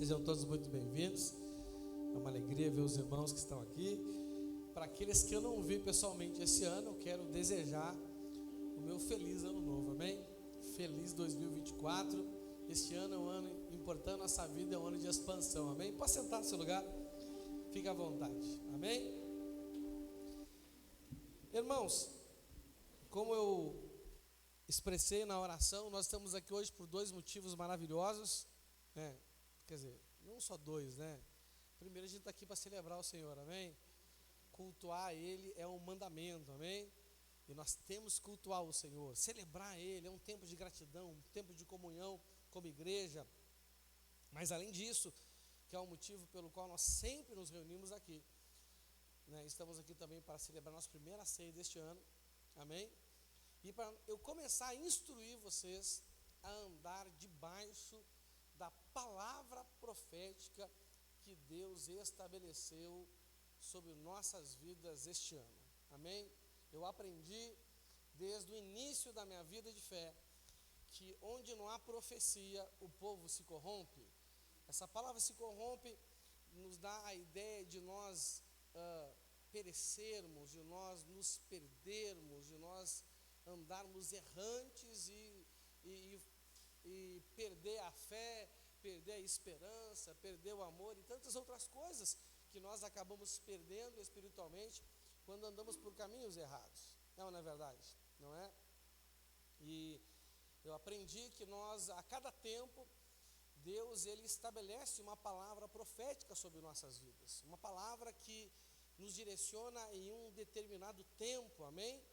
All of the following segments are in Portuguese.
Sejam todos muito bem-vindos. É uma alegria ver os irmãos que estão aqui. Para aqueles que eu não vi pessoalmente esse ano, eu quero desejar o meu feliz ano novo, amém? Feliz 2024. Este ano é um ano importante na nossa vida, é um ano de expansão, amém? Pode sentar no seu lugar, fique à vontade, amém? Irmãos, como eu expressei na oração, nós estamos aqui hoje por dois motivos maravilhosos, né? Quer dizer, não só dois, né? Primeiro, a gente está aqui para celebrar o Senhor, amém? Cultuar Ele é um mandamento, amém? E nós temos que cultuar o Senhor, celebrar Ele, é um tempo de gratidão, um tempo de comunhão como igreja. Mas além disso, que é o motivo pelo qual nós sempre nos reunimos aqui, né? Estamos aqui também para celebrar nossa primeira ceia deste ano, amém? E para eu começar a instruir vocês a andar debaixo da palavra profética que Deus estabeleceu sobre nossas vidas este ano, amém? Eu aprendi desde o início da minha vida de fé que onde não há profecia, o povo se corrompe. Essa palavra se corrompe nos dá a ideia de nós perecermos, de nós nos perdermos, de nós andarmos errantes e perder a fé, perder a esperança, perder o amor e tantas outras coisas que nós acabamos perdendo espiritualmente quando andamos por caminhos errados. Não é verdade? Não é? E eu aprendi que nós, a cada tempo, Deus ele estabelece uma palavra profética sobre nossas vidas, uma palavra que nos direciona em um determinado tempo, amém?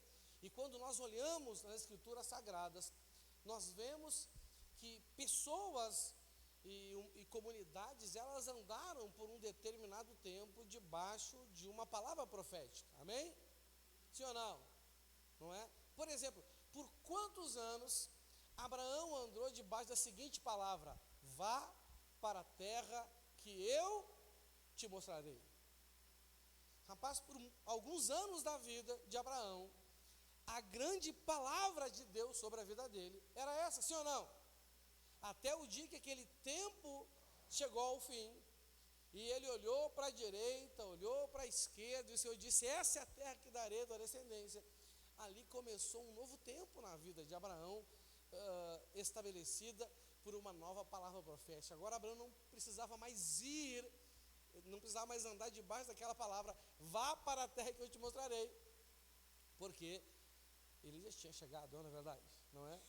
E quando nós olhamos nas Escrituras Sagradas, nós vemos que pessoas e comunidades, elas andaram por um determinado tempo debaixo de uma palavra profética, amém? Sim ou não? Não é? Por exemplo, por quantos anos Abraão andou debaixo da seguinte palavra: vá para a terra que eu te mostrarei. Rapaz, por alguns anos da vida de Abraão, a grande palavra de Deus sobre a vida dele era essa, sim ou não? Até o dia que aquele tempo chegou ao fim, e ele olhou para a direita, olhou para a esquerda, e o Senhor disse: essa é a terra que darei da descendência. Ali começou um novo tempo na vida de Abraão, estabelecida por uma nova palavra profética. Agora Abraão não precisava mais não precisava mais andar debaixo daquela palavra: vá para a terra que eu te mostrarei, porque ele já tinha chegado, não é verdade? Não é?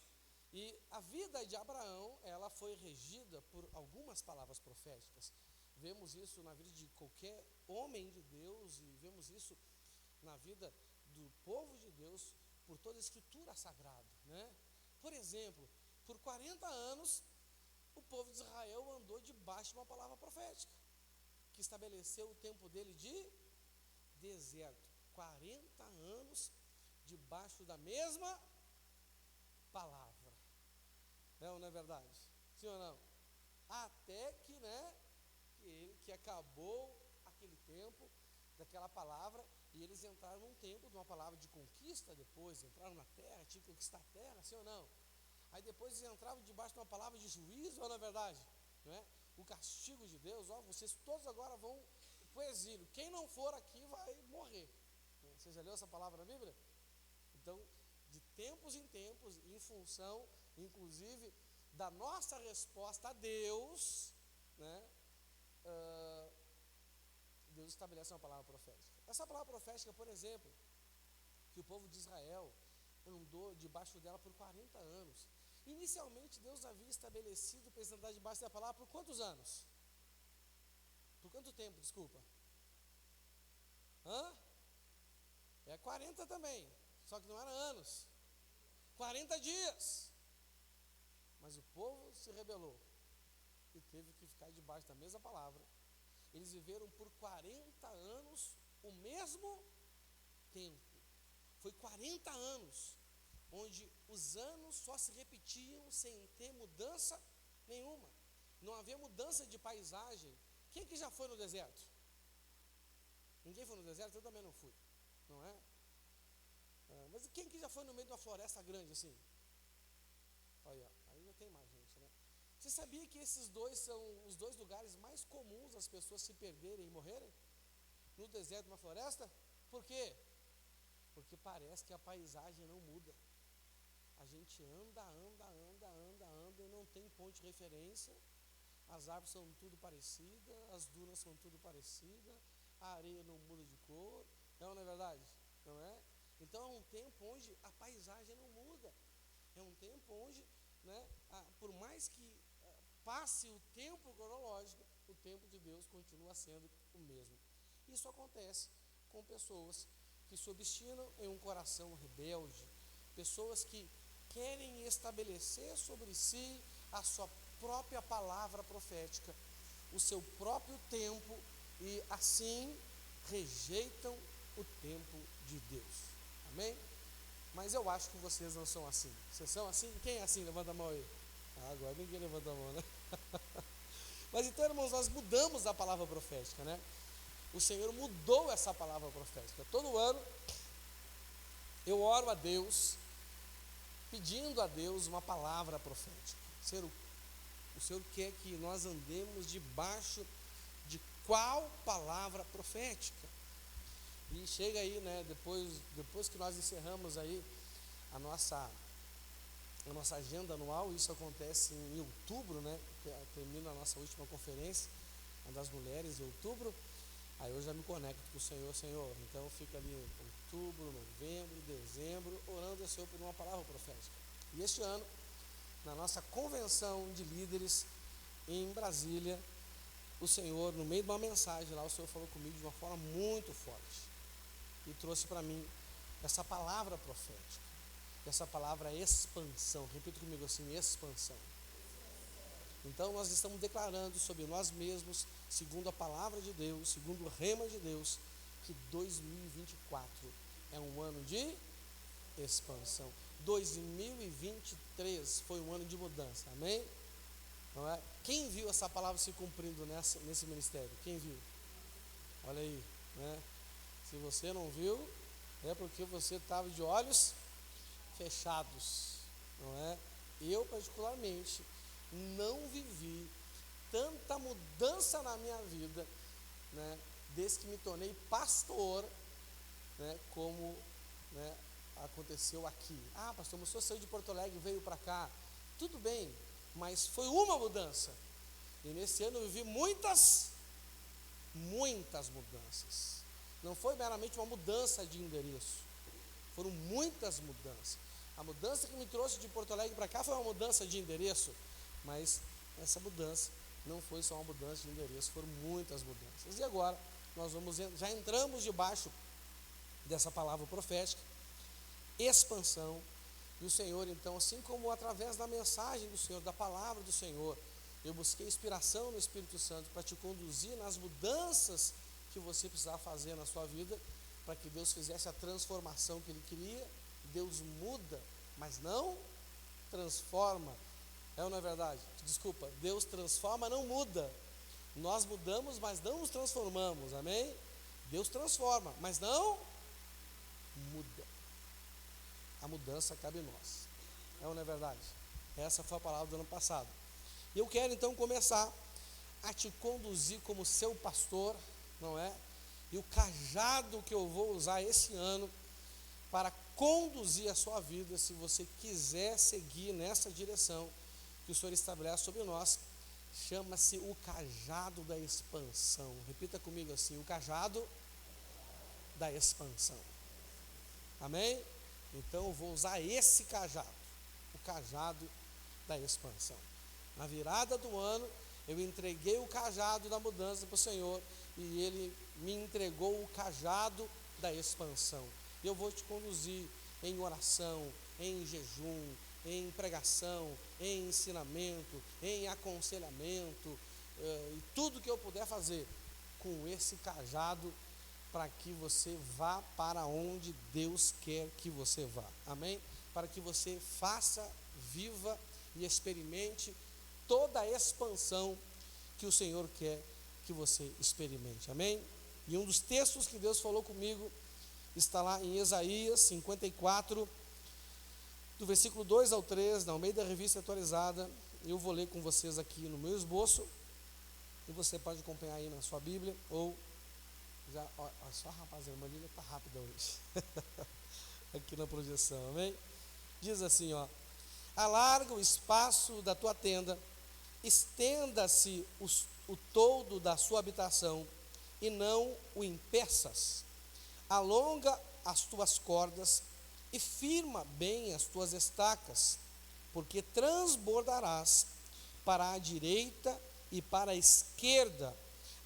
E a vida de Abraão, ela foi regida por algumas palavras proféticas. Vemos isso na vida de qualquer homem de Deus, e vemos isso na vida do povo de Deus, por toda a Escritura Sagrada, né? Por exemplo, por 40 anos, o povo de Israel andou debaixo de uma palavra profética, que estabeleceu o tempo dele de deserto. 40 anos debaixo da mesma palavra. Não é verdade? Sim ou não? Até que, que acabou aquele tempo daquela palavra, e eles entraram num tempo de uma palavra de conquista. Depois entraram na terra, tinham que conquistar a terra, sim ou não? Aí depois eles entravam debaixo de uma palavra de juízo, não é verdade? Não é? O castigo de Deus: vocês todos agora vão para o exílio, quem não for aqui vai morrer. Você já leu essa palavra na Bíblia? Então, de tempos em tempos, em função, inclusive, da nossa resposta a Deus, né? Deus estabelece uma palavra profética. Essa palavra profética, por exemplo, que o povo de Israel andou debaixo dela por 40 anos. Inicialmente, Deus havia estabelecido para eles andar debaixo da palavra por quantos anos? Por quanto tempo, desculpa? 40 também, só que não eram anos. 40 dias. Mas o povo se rebelou e teve que ficar debaixo da mesma palavra. Eles viveram por 40 anos o mesmo tempo. Foi 40 anos onde os anos só se repetiam sem ter mudança nenhuma. Não havia mudança de paisagem. Quem que já foi no deserto? Ninguém foi no deserto? Eu também não fui, não é? Mas quem que já foi no meio de uma floresta grande assim? Aí já tem mais gente, né? Você sabia que esses dois são os dois lugares mais comuns das pessoas se perderem e morrerem? No deserto e na floresta? Por quê? Porque parece que a paisagem não muda. A gente anda e não tem ponto de referência. As árvores são tudo parecidas, as dunas são tudo parecidas, a areia não muda de cor. Não é verdade? Não é? Então é um tempo onde a paisagem não muda. É um tempo onde, né, por mais que passe o tempo cronológico, o tempo de Deus continua sendo o mesmo. Isso acontece com pessoas que se obstinam em um coração rebelde, pessoas que querem estabelecer sobre si a sua própria palavra profética, o seu próprio tempo, e assim rejeitam o tempo de Deus. Amém? Mas eu acho que vocês não são assim. Vocês são assim? Quem é assim? Levanta a mão aí. Agora ninguém levanta a mão, né? Mas então, irmãos, nós mudamos a palavra profética, né? O Senhor mudou essa palavra profética. Todo ano eu oro a Deus, pedindo a Deus uma palavra profética. O Senhor quer que nós andemos debaixo de qual palavra profética? E chega aí, né, depois que nós encerramos aí a nossa agenda anual, isso acontece em outubro, né, termina a nossa última conferência, a das mulheres em outubro. Aí eu já me conecto com o Senhor, então fica ali em outubro, novembro, dezembro, orando ao Senhor por uma palavra profética. E este ano, na nossa convenção de líderes em Brasília, o Senhor, no meio de uma mensagem lá, o Senhor falou comigo de uma forma muito forte e trouxe para mim essa palavra profética, essa palavra expansão. Repita comigo assim: expansão. Então nós estamos declarando sobre nós mesmos, segundo a palavra de Deus, segundo o rema de Deus, que 2024 é um ano de expansão. 2023 foi um ano de mudança, amém? Não é? Quem viu essa palavra se cumprindo nesse ministério? Quem viu? Olha aí, né? Se você não viu, é porque você estava de olhos fechados, não é? Eu particularmente não vivi tanta mudança na minha vida, né, desde que me tornei pastor, né, como, né, aconteceu aqui. Pastor, mas o senhor saiu de Porto Alegre e veio para cá. Tudo bem, mas foi uma mudança. E nesse ano eu vivi muitas mudanças. Não foi meramente uma mudança de endereço, foram muitas mudanças. A mudança que me trouxe de Porto Alegre para cá foi uma mudança de endereço, mas essa mudança não foi só uma mudança de endereço, foram muitas mudanças. E agora nós já entramos debaixo dessa palavra profética, expansão. E o Senhor, então, assim como através da mensagem do Senhor, da palavra do Senhor, eu busquei inspiração no Espírito Santo para te conduzir nas mudanças que você precisava fazer na sua vida, para que Deus fizesse a transformação que Ele queria. Deus muda, mas não transforma. É ou não é verdade? Desculpa, Deus transforma, não muda. Nós mudamos, mas não nos transformamos, amém? Deus transforma, mas não muda. A mudança cabe a nós. É ou não é verdade? Essa foi a palavra do ano passado. E eu quero então começar a te conduzir como seu pastor, não é? E o cajado que eu vou usar esse ano para conduzir a sua vida, se você quiser seguir nessa direção que o Senhor estabelece sobre nós, chama-se o cajado da expansão. Repita comigo assim: o cajado da expansão. Amém? Então eu vou usar esse cajado, o cajado da expansão. Na virada do ano, eu entreguei o cajado da mudança para o Senhor, e Ele me entregou o cajado da expansão. Eu vou te conduzir em oração, em jejum, em pregação, em ensinamento, em aconselhamento, e tudo que eu puder fazer com esse cajado, para que você vá para onde Deus quer que você vá, amém? Para que você faça, viva e experimente toda a expansão que o Senhor quer que você experimente, amém? E um dos textos que Deus falou comigo está lá em Isaías 54, do versículo 2 ao 3, na Almeida Revista Atualizada, eu vou ler com vocês aqui no meu esboço, e você pode acompanhar aí na sua Bíblia, ou já, ó, só rapaz, a irmã Lília está rápida hoje, aqui na projeção, amém? Diz assim, ó: alarga o espaço da tua tenda, estenda-se o toldo da sua habitação, e não o impeças. Alonga as tuas cordas, e firma bem as tuas estacas, porque transbordarás para a direita e para a esquerda.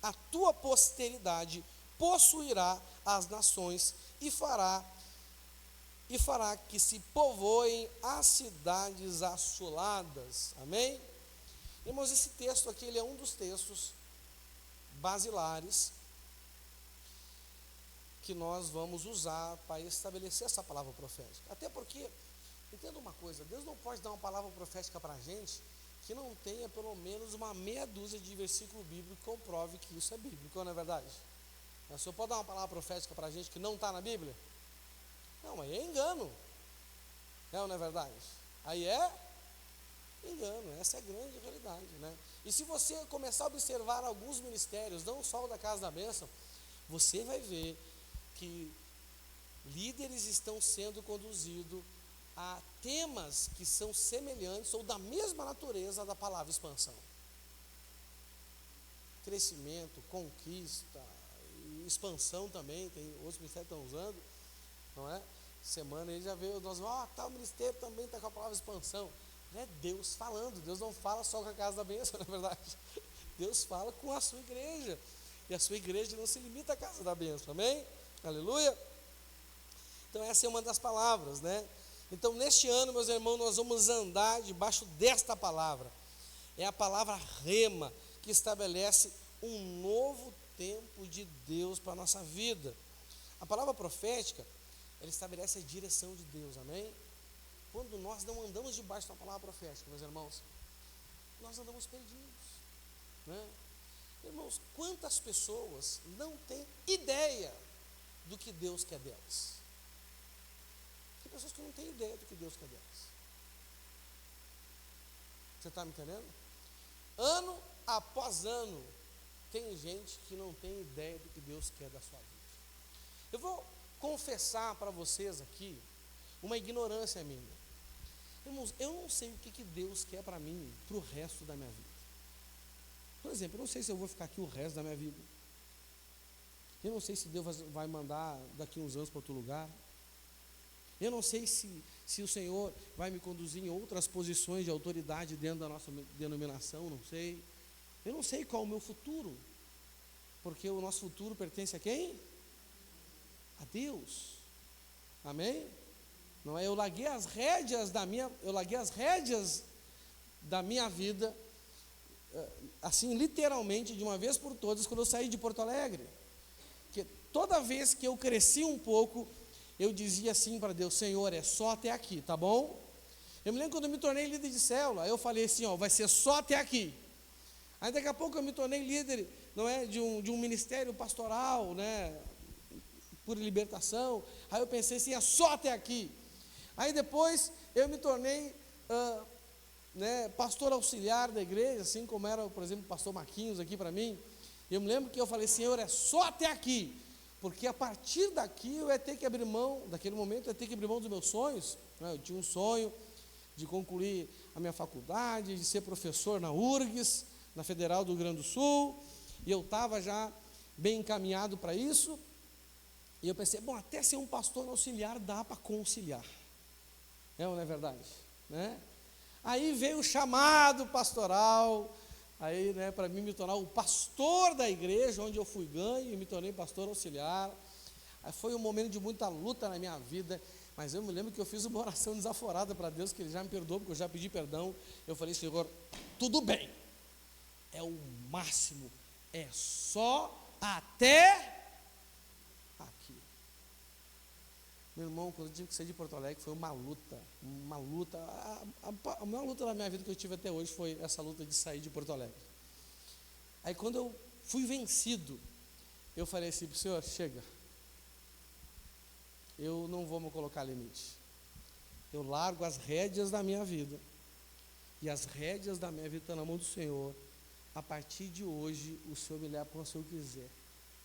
A tua posteridade possuirá as nações, e fará que se povoem as cidades assoladas. Amém? Irmãos, esse texto aqui, ele é um dos textos basilares que nós vamos usar para estabelecer essa palavra profética. Até porque, entenda uma coisa, Deus não pode dar uma palavra profética para a gente que não tenha pelo menos uma meia dúzia de versículo bíblico que comprove que isso é bíblico, não é verdade? O Senhor pode dar uma palavra profética para a gente que não está na Bíblia? Não, aí é engano. Não é verdade? Aí é engano, essa é a grande realidade, né? E se você começar a observar alguns ministérios, não só o da Casa da Bênção, você vai ver que líderes estão sendo conduzidos a temas que são semelhantes ou da mesma natureza da palavra expansão. Crescimento, conquista, expansão também, tem outros ministérios que estão usando, não é? Semana ele já veio, nós vamos, tal ministério também está com a palavra expansão. É Deus falando, Deus não fala só com a Casa da Bênção, na verdade. Deus fala com a sua igreja, e a sua igreja não se limita à Casa da Bênção, amém? Aleluia. Então essa é uma das palavras, né? Então neste ano, meus irmãos, nós vamos andar debaixo desta palavra. É a palavra rema, que estabelece um novo tempo de Deus para a nossa vida. A palavra profética, ela estabelece a direção de Deus, amém? Quando nós não andamos debaixo da palavra profética, meus irmãos, nós andamos perdidos, né? Irmãos, quantas pessoas não têm ideia do que Deus quer delas? Tem pessoas que não têm ideia do que Deus quer delas. Você está me entendendo? Ano após ano, tem gente que não tem ideia do que Deus quer da sua vida. Eu vou confessar para vocês aqui uma ignorância minha. Irmãos, eu não sei o que Deus quer para mim, para o resto da minha vida. Por exemplo, eu não sei se eu vou ficar aqui o resto da minha vida. Eu não sei se Deus vai mandar daqui uns anos para outro lugar. Eu não sei se o Senhor vai me conduzir em outras posições de autoridade dentro da nossa denominação, não sei. Eu não sei qual é o meu futuro, porque o nosso futuro pertence a quem? A Deus. Amém? Não é? Eu larguei as rédeas da minha vida, assim, literalmente, de uma vez por todas, quando eu saí de Porto Alegre. Que toda vez que eu cresci um pouco, eu dizia assim para Deus: Senhor, é só até aqui, tá bom? Eu me lembro quando eu me tornei líder de célula, eu falei assim, ó, vai ser só até aqui. Aí daqui a pouco eu me tornei líder, não é, de um ministério pastoral, né, por libertação. Aí eu pensei assim, é só até aqui. Aí depois eu me tornei pastor auxiliar da igreja, assim como era, por exemplo, o pastor Marquinhos aqui para mim. Eu me lembro que eu falei, Senhor, é só até aqui, porque a partir daqui eu ia ter que abrir mão, daquele momento eu ia ter que abrir mão dos meus sonhos, né? Eu tinha um sonho de concluir a minha faculdade, de ser professor na URGS, na Federal do Rio Grande do Sul, e eu estava já bem encaminhado para isso, e eu pensei, bom, até ser um pastor auxiliar dá para conciliar, não é verdade? Né? Aí veio o chamado pastoral, aí, né, para mim me tornar o pastor da igreja, onde eu fui ganho e me tornei pastor auxiliar. Aí foi um momento de muita luta na minha vida, mas eu me lembro que eu fiz uma oração desaforada para Deus, que Ele já me perdoou, porque eu já pedi perdão. Eu falei, Senhor, tudo bem, é o máximo, é só até aqui. Meu irmão, quando eu tive que sair de Porto Alegre, foi uma luta. A maior luta da minha vida que eu tive até hoje foi essa luta de sair de Porto Alegre. Aí quando eu fui vencido, eu falei assim para o Senhor, chega, eu não vou me colocar limite. Eu largo as rédeas da minha vida e as rédeas da minha vida estão na mão do Senhor. A partir de hoje, o Senhor me leva para onde o Senhor quiser.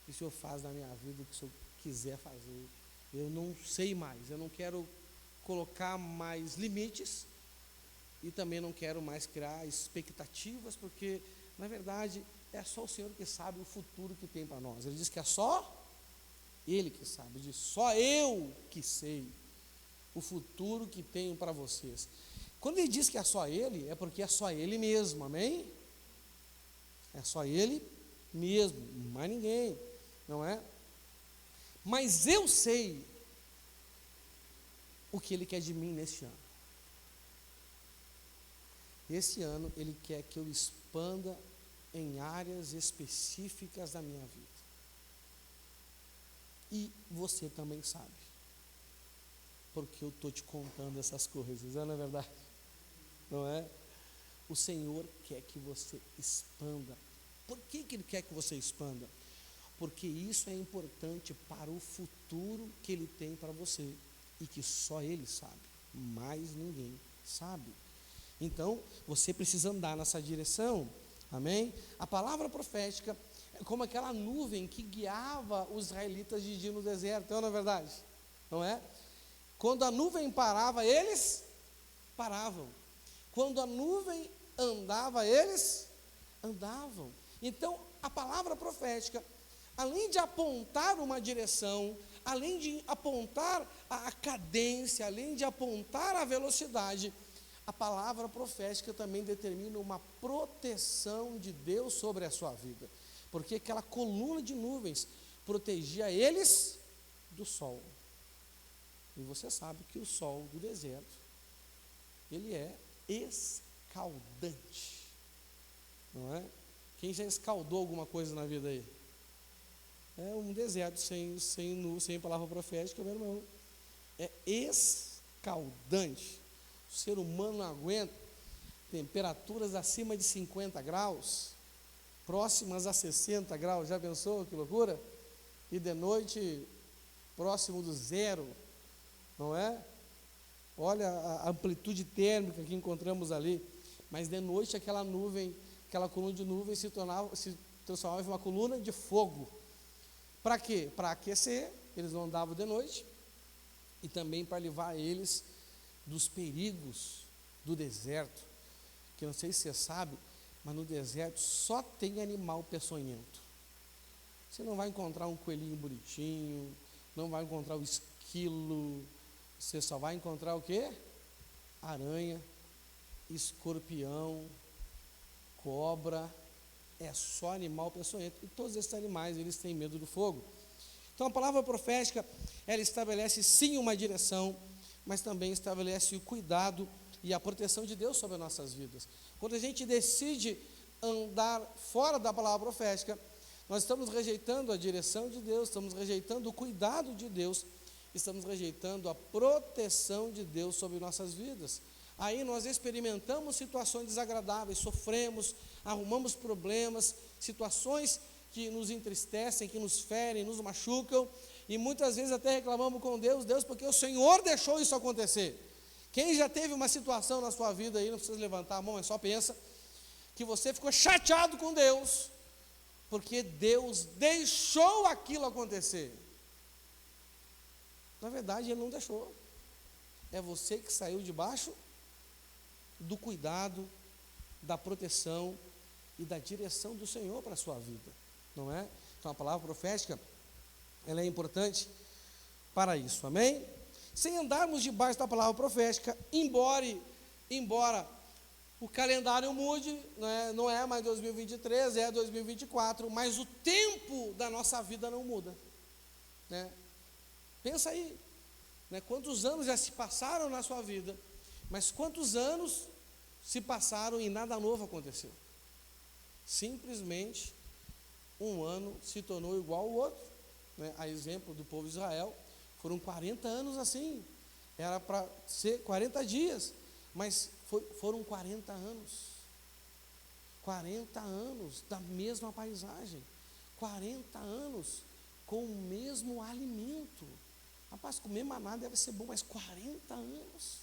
O Senhor faz na minha vida o que o Senhor quiser fazer. Eu não sei mais, eu não quero colocar mais limites e também não quero mais criar expectativas, porque, na verdade, é só o Senhor que sabe o futuro que tem para nós. Ele diz que é só Ele que sabe, ele diz, só eu que sei o futuro que tenho para vocês. Quando ele diz que é só Ele, é porque é só Ele mesmo, amém? É só Ele mesmo, mais ninguém, não é? Mas eu sei o que Ele quer de mim neste ano. Esse ano Ele quer que eu expanda em áreas específicas da minha vida. E você também sabe, porque eu estou te contando essas coisas, não é verdade? Não é? O Senhor quer que você expanda. Por que Ele quer que você expanda? Porque isso é importante para o futuro que Ele tem para você, e que só Ele sabe, mais ninguém sabe. Então, você precisa andar nessa direção, amém? A palavra profética é como aquela nuvem que guiava os israelitas de dia no deserto, não é verdade? Não é? Quando a nuvem parava, eles paravam. Quando a nuvem andava, eles andavam. Então, a palavra profética, além de apontar uma direção, além de apontar a cadência, além de apontar a velocidade, a palavra profética também determina uma proteção de Deus sobre a sua vida, porque aquela coluna de nuvens protegia eles do sol. E você sabe que o sol do deserto, ele é escaldante, não é? Quem já escaldou alguma coisa na vida aí? É um deserto sem palavra profética, meu irmão. É escaldante. O ser humano não aguenta temperaturas acima de 50 graus, próximas a 60 graus. Já pensou que loucura? E de noite, próximo do zero, não é? Olha a amplitude térmica que encontramos ali. Mas de noite aquela nuvem, aquela coluna de nuvem se transformava em uma coluna de fogo. Para quê? Para aquecer, eles não andavam de noite, e também para livrar eles dos perigos do deserto, que não sei se você sabe, mas no deserto só tem animal peçonhento. Você não vai encontrar um coelhinho bonitinho, não vai encontrar o esquilo, você só vai encontrar o quê? Aranha, escorpião, cobra, é só animal peçonhento. E todos esses animais, eles têm medo do fogo. Então a palavra profética, ela estabelece sim uma direção, mas também estabelece o cuidado e a proteção de Deus sobre as nossas vidas. Quando a gente decide andar fora da palavra profética, nós estamos rejeitando a direção de Deus, estamos rejeitando o cuidado de Deus, estamos rejeitando a proteção de Deus sobre nossas vidas. Aí nós experimentamos situações desagradáveis, sofremos, arrumamos problemas, situações que nos entristecem, que nos ferem, nos machucam, e muitas vezes até reclamamos com Deus, porque o Senhor deixou isso acontecer. Quem já teve uma situação na sua vida aí, não precisa levantar a mão, mas só pensa, que você ficou chateado com Deus, porque Deus deixou aquilo acontecer. Na verdade, Ele não deixou. É você que saiu debaixo do cuidado, da proteção e da direção do Senhor para a sua vida, não é? Então a palavra profética, ela é importante para isso, amém? Sem andarmos debaixo da palavra profética, embora o calendário mude, não é mais 2023, é 2024, mas o tempo da nossa vida não muda, né? Pensa aí, né? Quantos anos já se passaram na sua vida, mas quantos anos se passaram e nada novo aconteceu? Simplesmente um ano se tornou igual ao outro, né? A exemplo do povo de Israel, foram 40 anos assim, era para ser 40 dias, mas foram 40 anos, 40 anos da mesma paisagem, 40 anos com o mesmo alimento. Rapaz, comer maná deve ser bom, mas 40 anos,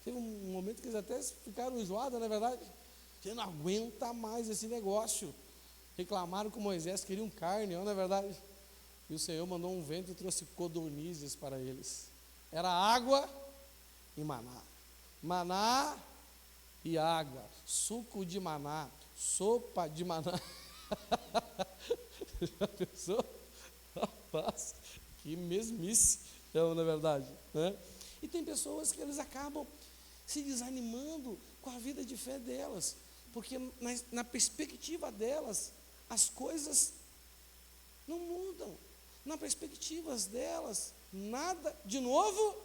Teve um momento que eles até ficaram enjoados, não é verdade? Você não aguenta mais esse negócio. Reclamaram com Moisés, queriam carne, não é verdade? E o Senhor mandou um vento e trouxe codornizes para eles. Era água e maná. Maná e água. Suco de maná. Sopa de maná. Já pensou? Rapaz, que mesmice, não é verdade? Né? E tem pessoas que eles acabam se desanimando com a vida de fé delas, porque na perspectiva delas, as coisas não mudam. Na perspectiva delas, nada de novo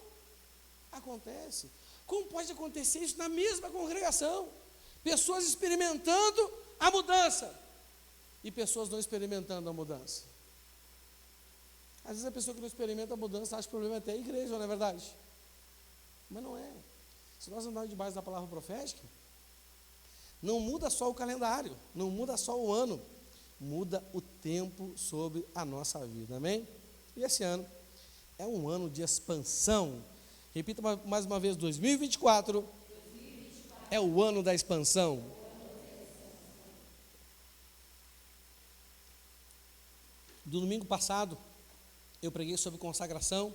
acontece. Como pode acontecer isso na mesma congregação? Pessoas experimentando a mudança e pessoas não experimentando a mudança. Às vezes a pessoa que não experimenta a mudança acha que o problema é até a igreja, não é verdade? Mas não é. Se nós andarmos debaixo da palavra profética, não muda só o calendário, não muda só o ano, muda o tempo sobre a nossa vida, amém? E esse ano é um ano de expansão. Repita mais uma vez, 2024 é o ano da expansão. Do domingo passado, eu preguei sobre consagração,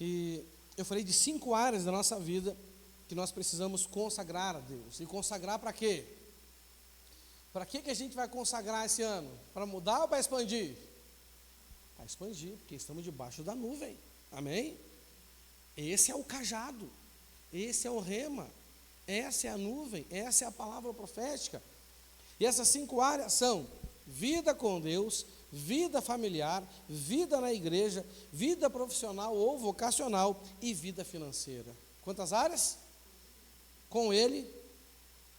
e eu falei de 5 áreas da nossa vida que nós precisamos consagrar a Deus. E consagrar para quê? Para que a gente vai consagrar esse ano? Para mudar ou para expandir? Para expandir, porque estamos debaixo da nuvem, amém? Esse é o cajado, esse é o rema, essa é a nuvem, essa é a palavra profética. E essas 5 áreas são vida com Deus, vida familiar, vida na igreja, vida profissional ou vocacional e vida financeira. Quantas áreas? Com Ele,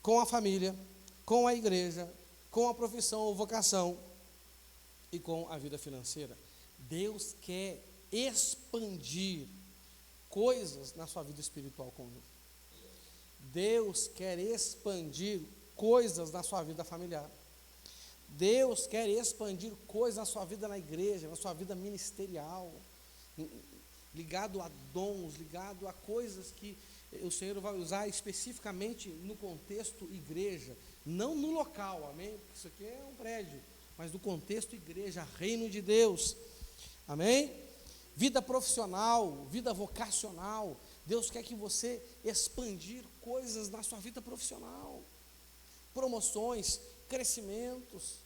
com a família, com a igreja, com a profissão ou vocação e com a vida financeira. Deus quer expandir coisas na sua vida espiritual com Ele. Deus quer expandir coisas na sua vida familiar. Deus quer expandir coisas na sua vida na igreja, na sua vida ministerial, ligado a dons, ligado a coisas que o Senhor vai usar especificamente no contexto igreja, não no local, amém? Porque isso aqui é um prédio, mas no contexto igreja, reino de Deus, amém? Vida profissional, vida vocacional, Deus quer que você expandir coisas na sua vida profissional, promoções, crescimentos,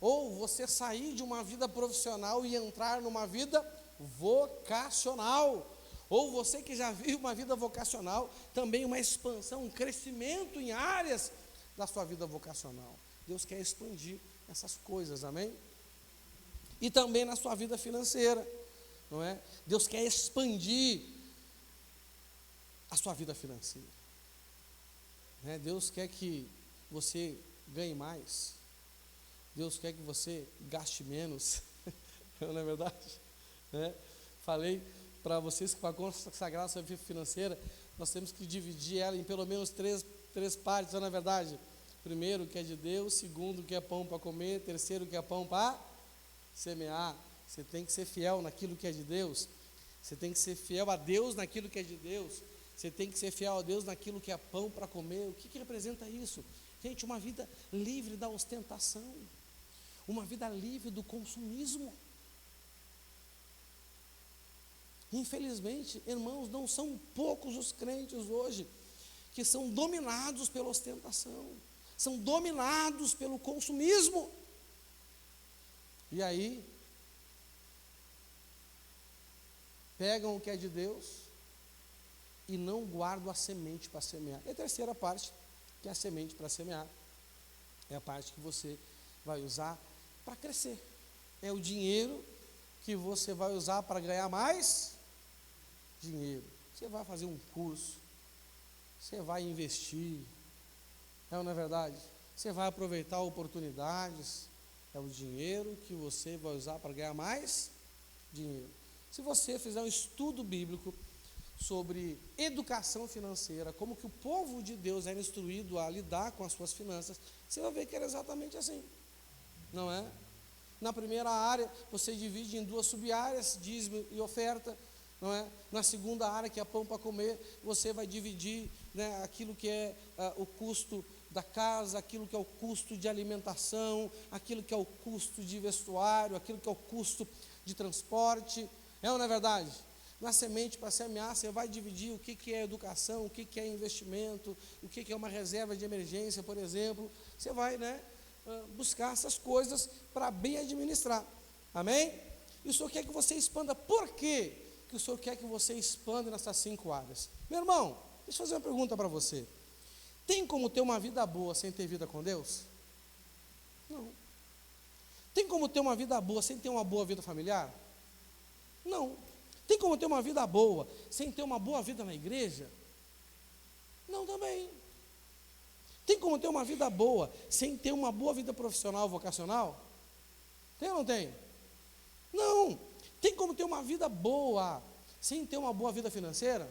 ou você sair de uma vida profissional e entrar numa vida vocacional, ou você que já vive uma vida vocacional, também uma expansão, um crescimento em áreas da sua vida vocacional. Deus quer expandir essas coisas, amém? E também na sua vida financeira, não é? Deus quer expandir a sua vida financeira, né? Deus quer que você ganhe mais, Deus quer que você gaste menos, não é verdade? Né? Falei para vocês que para consagrar a sua vida financeira, nós temos que dividir ela em pelo menos três partes, não é verdade? Primeiro, que é de Deus; segundo, que é pão para comer; terceiro, que é pão para semear. Você tem que ser fiel naquilo que é de Deus, você tem que ser fiel a Deus naquilo que é de Deus, você tem que ser fiel a Deus naquilo que é pão para comer. O que representa isso? Gente, uma vida livre da ostentação, uma vida livre do consumismo. Infelizmente, irmãos, não são poucos os crentes hoje que são dominados pela ostentação, são dominados pelo consumismo. E aí, pegam o que é de Deus e não guardam a semente para semear. E a terceira parte, que é a semente para semear, é a parte que você vai usar para crescer. É o dinheiro que você vai usar para ganhar mais dinheiro. Você vai fazer um curso, você vai investir, não é verdade? Você vai aproveitar oportunidades. É o dinheiro que você vai usar para ganhar mais dinheiro. Se você fizer um estudo bíblico sobre educação financeira, como que o povo de Deus era instruído a lidar com as suas finanças, você vai ver que era exatamente assim, não é? Na primeira área, você divide em 2 sub-áreas, dízimo e oferta. não é? Na segunda área, que é pão para comer, você vai dividir, né, aquilo que é o custo da casa, aquilo que é o custo de alimentação, aquilo que é o custo de vestuário, aquilo que é o custo de transporte. É ou não é verdade? Na semente para semear, você vai dividir o que é educação, o que é investimento, o que é uma reserva de emergência, por exemplo. Você vai, né, buscar essas coisas para bem administrar. Amém? E o Senhor quer que você expanda. Por quê que o Senhor quer que você expanda nessas 5 áreas? Meu irmão, deixa eu fazer uma pergunta para você. Tem como ter uma vida boa sem ter vida com Deus? Não. Tem como ter uma vida boa sem ter uma boa vida familiar? Não. Tem como ter uma vida boa sem ter uma boa vida na igreja? Não também. Tem como ter uma vida boa sem ter uma boa vida profissional, vocacional? Tem ou não tem? Não. Tem como ter uma vida boa sem ter uma boa vida financeira?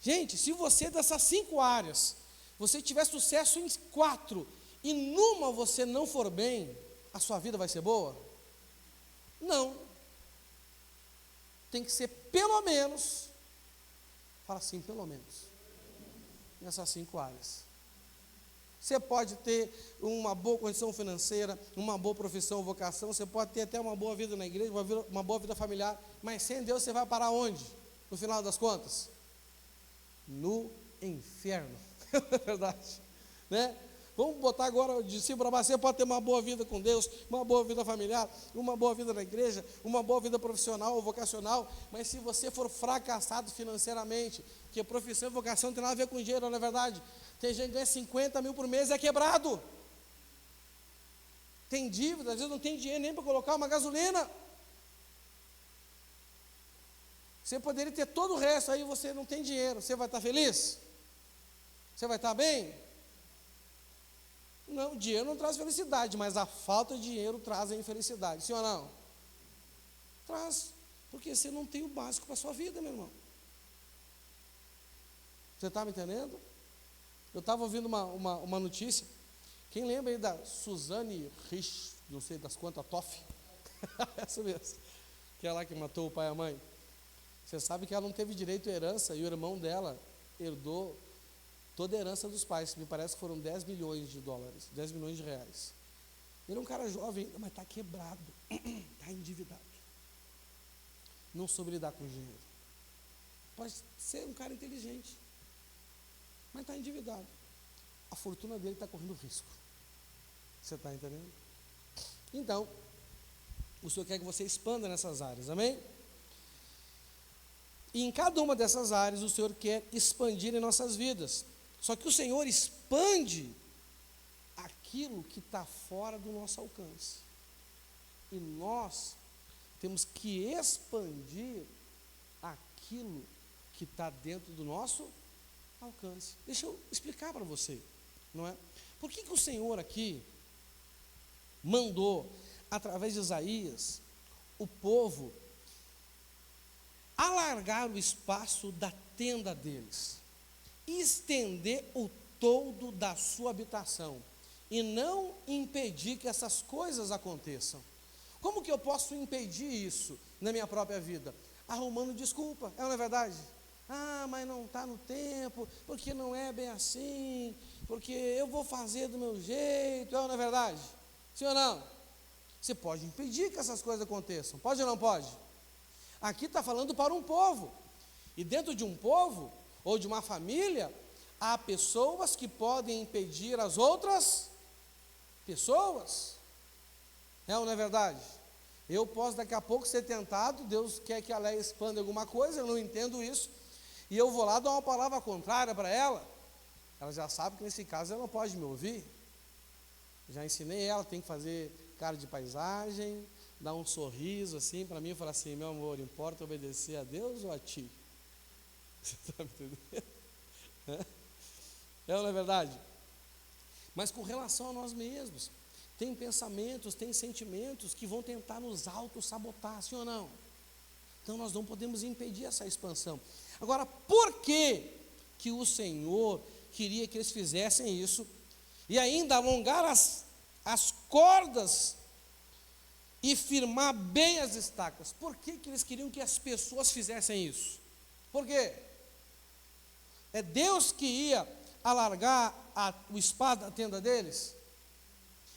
Gente, se você dessas 5 áreas, você tiver sucesso em 4 e numa você não for bem, a sua vida vai ser boa? Não. Tem que ser pelo menos, fala assim, pelo menos, nessas 5 áreas. Você pode ter uma boa condição financeira, uma boa profissão, vocação, você pode ter até uma boa vida na igreja, uma boa vida familiar, mas sem Deus você vai parar onde? No final das contas? No inferno. É verdade, né? Vamos botar agora de cima para baixo. Você pode ter uma boa vida com Deus, uma boa vida familiar, uma boa vida na igreja, uma boa vida profissional ou vocacional, mas se você for fracassado financeiramente, porque profissão e vocação não tem nada a ver com dinheiro, não é verdade? Tem gente que ganha 50 mil por mês e é quebrado. Tem dívida, às vezes não tem dinheiro nem para colocar uma gasolina. Você poderia ter todo o resto, aí você não tem dinheiro. Você vai estar feliz? Você vai estar bem? Não, dinheiro não traz felicidade, mas a falta de dinheiro traz a infelicidade. Sim ou não? Traz, porque você não tem o básico para a sua vida, meu irmão. Você está me entendendo? Eu estava ouvindo uma notícia. Quem lembra aí da Suzane Rich, não sei das quantas, Toff? Essa mesmo. Que é lá que matou o pai e a mãe. Você sabe que ela não teve direito à herança e o irmão dela herdou toda a herança dos pais. Me parece que foram 10 milhões de dólares, 10 milhões de reais. Ele é um cara jovem ainda, mas está quebrado, está endividado. Não soube lidar com dinheiro. Pode ser um cara inteligente, mas está endividado. A fortuna dele está correndo risco. Você está entendendo? Então, o Senhor quer que você expanda nessas áreas, amém? E em cada uma dessas áreas, o Senhor quer expandir em nossas vidas. Só que o Senhor expande aquilo que está fora do nosso alcance. E nós temos que expandir aquilo que está dentro do nosso alcance. Deixa eu explicar para você, não é? Por que o Senhor aqui mandou, através de Isaías, o povo alargar o espaço da tenda deles, estender o toldo da sua habitação e não impedir que essas coisas aconteçam? Como que eu posso impedir isso na minha própria vida? Arrumando desculpa, não é verdade? Ah, mas não está no tempo, porque não é bem assim, porque eu vou fazer do meu jeito, não é verdade? Sim ou não? Você pode impedir que essas coisas aconteçam, pode ou não pode? Aqui está falando para um povo, e dentro de um povo, ou de uma família, há pessoas que podem impedir as outras pessoas, ou não é verdade? Eu posso daqui a pouco ser tentado, Deus quer que a Léia expanda alguma coisa, eu não entendo isso, e eu vou lá dar uma palavra contrária para ela, ela já sabe que nesse caso ela não pode me ouvir, já ensinei ela, tem que fazer cara de paisagem, dar um sorriso assim para mim e falar assim: meu amor, importa obedecer a Deus ou a ti? Você está me entendendo? Não é verdade? Mas com relação a nós mesmos, tem pensamentos, tem sentimentos que vão tentar nos auto-sabotar, sim ou não? Então nós não podemos impedir essa expansão. Agora, por que o Senhor queria que eles fizessem isso e ainda alongar as cordas e firmar bem as estacas. Por que eles queriam que as pessoas fizessem isso? Por quê? É Deus que ia alargar o espaço da tenda deles?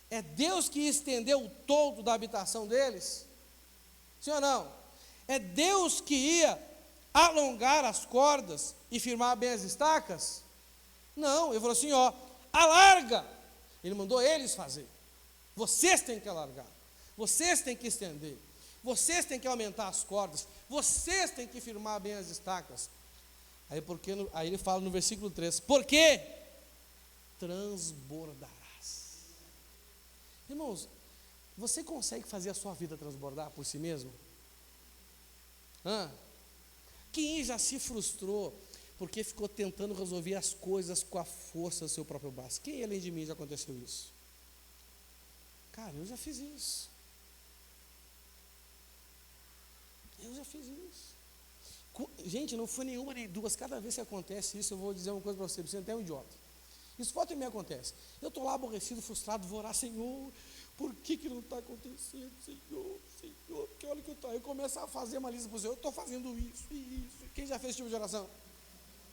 É Deus que ia estender o toldo da habitação deles? Sim ou não? É Deus que ia alongar as cordas e firmar bem as estacas? Não, ele falou assim, ó, alarga. Ele mandou eles fazer. Vocês têm que alargar. Vocês têm que estender. Vocês têm que aumentar as cordas. Vocês têm que firmar bem as estacas. Aí ele fala no versículo 3, porque transbordarás. Irmãos, você consegue fazer a sua vida transbordar por si mesmo? Quem já se frustrou porque ficou tentando resolver as coisas com a força do seu próprio braço? Quem além de mim já aconteceu isso? Cara, eu já fiz isso. Gente, não foi nenhuma nem duas. Cada vez que acontece isso, eu vou dizer uma coisa para você é até um idiota. Isso volta e meia acontece. Eu estou lá aborrecido, frustrado, vou orar, Senhor, por que não está acontecendo, Senhor, porque olha que eu estou. Eu começo a fazer uma lista para o Senhor, eu estou fazendo isso e isso. Quem já fez esse tipo de oração?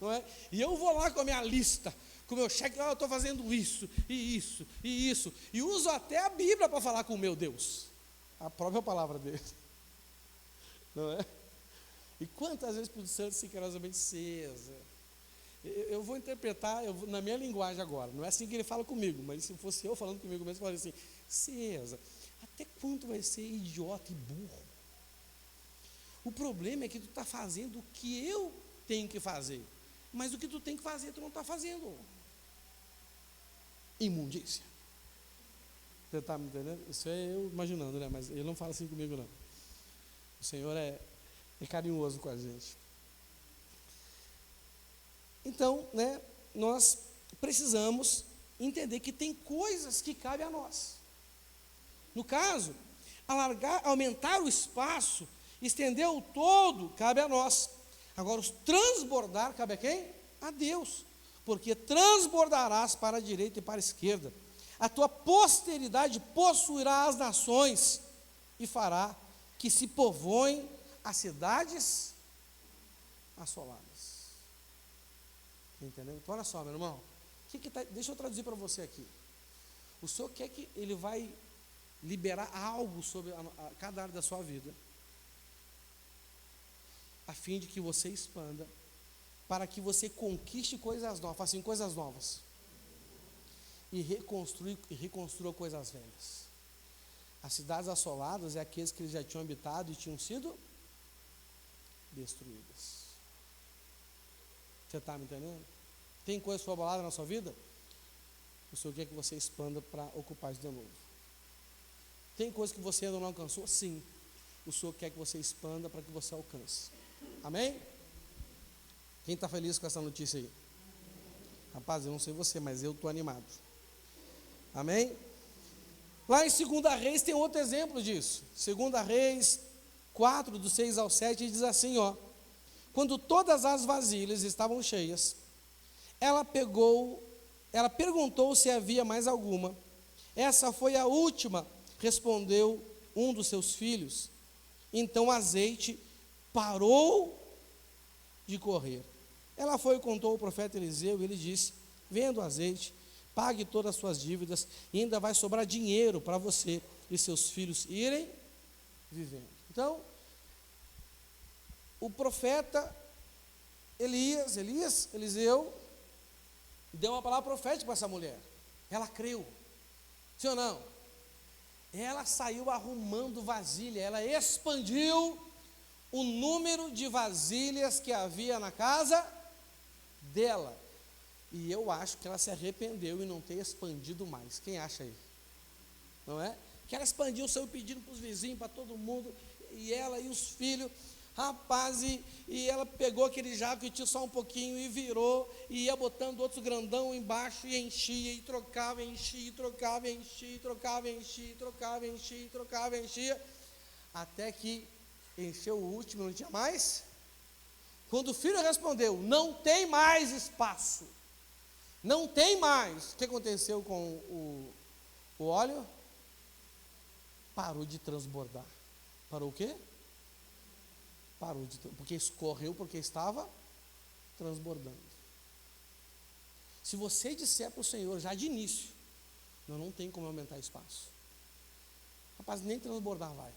Não é? E eu vou lá com a minha lista, com o meu cheque, eu estou fazendo isso, e isso, e isso. E uso até a Bíblia para falar com o meu Deus. A própria palavra dele. Não é? E quantas vezes o Santo sincrosamente César? Eu vou interpretar na minha linguagem agora. Não é assim que ele fala comigo, mas se fosse eu falando comigo mesmo, eu falaria assim, César, até quando vai ser idiota e burro? O problema é que tu está fazendo o que eu tenho que fazer, mas o que tu tem que fazer, tu não está fazendo. Imundícia. Você está me entendendo? Isso é eu imaginando, né? Mas ele não fala assim comigo, não. O Senhor é carinhoso com a gente. Então, né, nós precisamos entender que tem coisas que cabem a nós. No caso, aumentar o espaço, estender o todo, cabe a nós. Agora, os transbordar, cabe a quem? A Deus. Porque transbordarás para a direita e para a esquerda. A tua posteridade possuirá as nações e fará que se povoem as cidades assoladas. Entendeu? Então, olha só, meu irmão. Deixa eu traduzir para você aqui. O Senhor quer que Ele vai liberar algo sobre cada área da sua vida, a fim de que você expanda, para que você conquiste coisas novas, faça assim, coisas novas, e reconstrua coisas velhas. As cidades assoladas é aqueles que eles já tinham habitado e tinham sido destruídas. Você está me entendendo? Tem coisa que foi abalada na sua vida? O Senhor quer que você expanda para ocupar isso de novo. Tem coisa que você ainda não alcançou? Sim. O Senhor quer que você expanda para que você alcance. Amém? Quem está feliz com essa notícia aí? Rapaz, eu não sei você, mas eu estou animado. Amém? Lá em 2 Reis tem outro exemplo disso. 2 Reis 4, do 6 ao 7, diz assim, ó. Quando todas as vasilhas estavam cheias, ela perguntou se havia mais alguma. Essa foi a última, respondeu um dos seus filhos. Então o azeite parou de correr. Ela foi e contou ao profeta Eliseu, e ele disse, venda o azeite, pague todas as suas dívidas, e ainda vai sobrar dinheiro para você e seus filhos irem vivendo. Então, o profeta Eliseu, deu uma palavra profética para essa mulher. Ela creu. Sim ou não? Ela saiu arrumando vasilha, ela expandiu o número de vasilhas que havia na casa dela. E eu acho que ela se arrependeu em não ter expandido mais. Quem acha aí? Não é? Que ela expandiu, saiu pedindo para os vizinhos, para todo mundo, e ela e os filhos. Rapaz, e ela pegou aquele jaco e tinha só um pouquinho e virou, e ia botando outro grandão embaixo e enchia, e trocava, enchia, e trocava, enchia, e trocava, enchia, e trocava, enchia, e trocava, enchia, até que encheu o último, não tinha mais. Quando o filho respondeu, não tem mais espaço, não tem mais, o que aconteceu com o óleo? parou de transbordar. Parou o quê? Parou de, porque escorreu, porque estava transbordando. Se você disser para o Senhor, já de início, não tem como aumentar espaço. Rapaz, nem transbordar vai.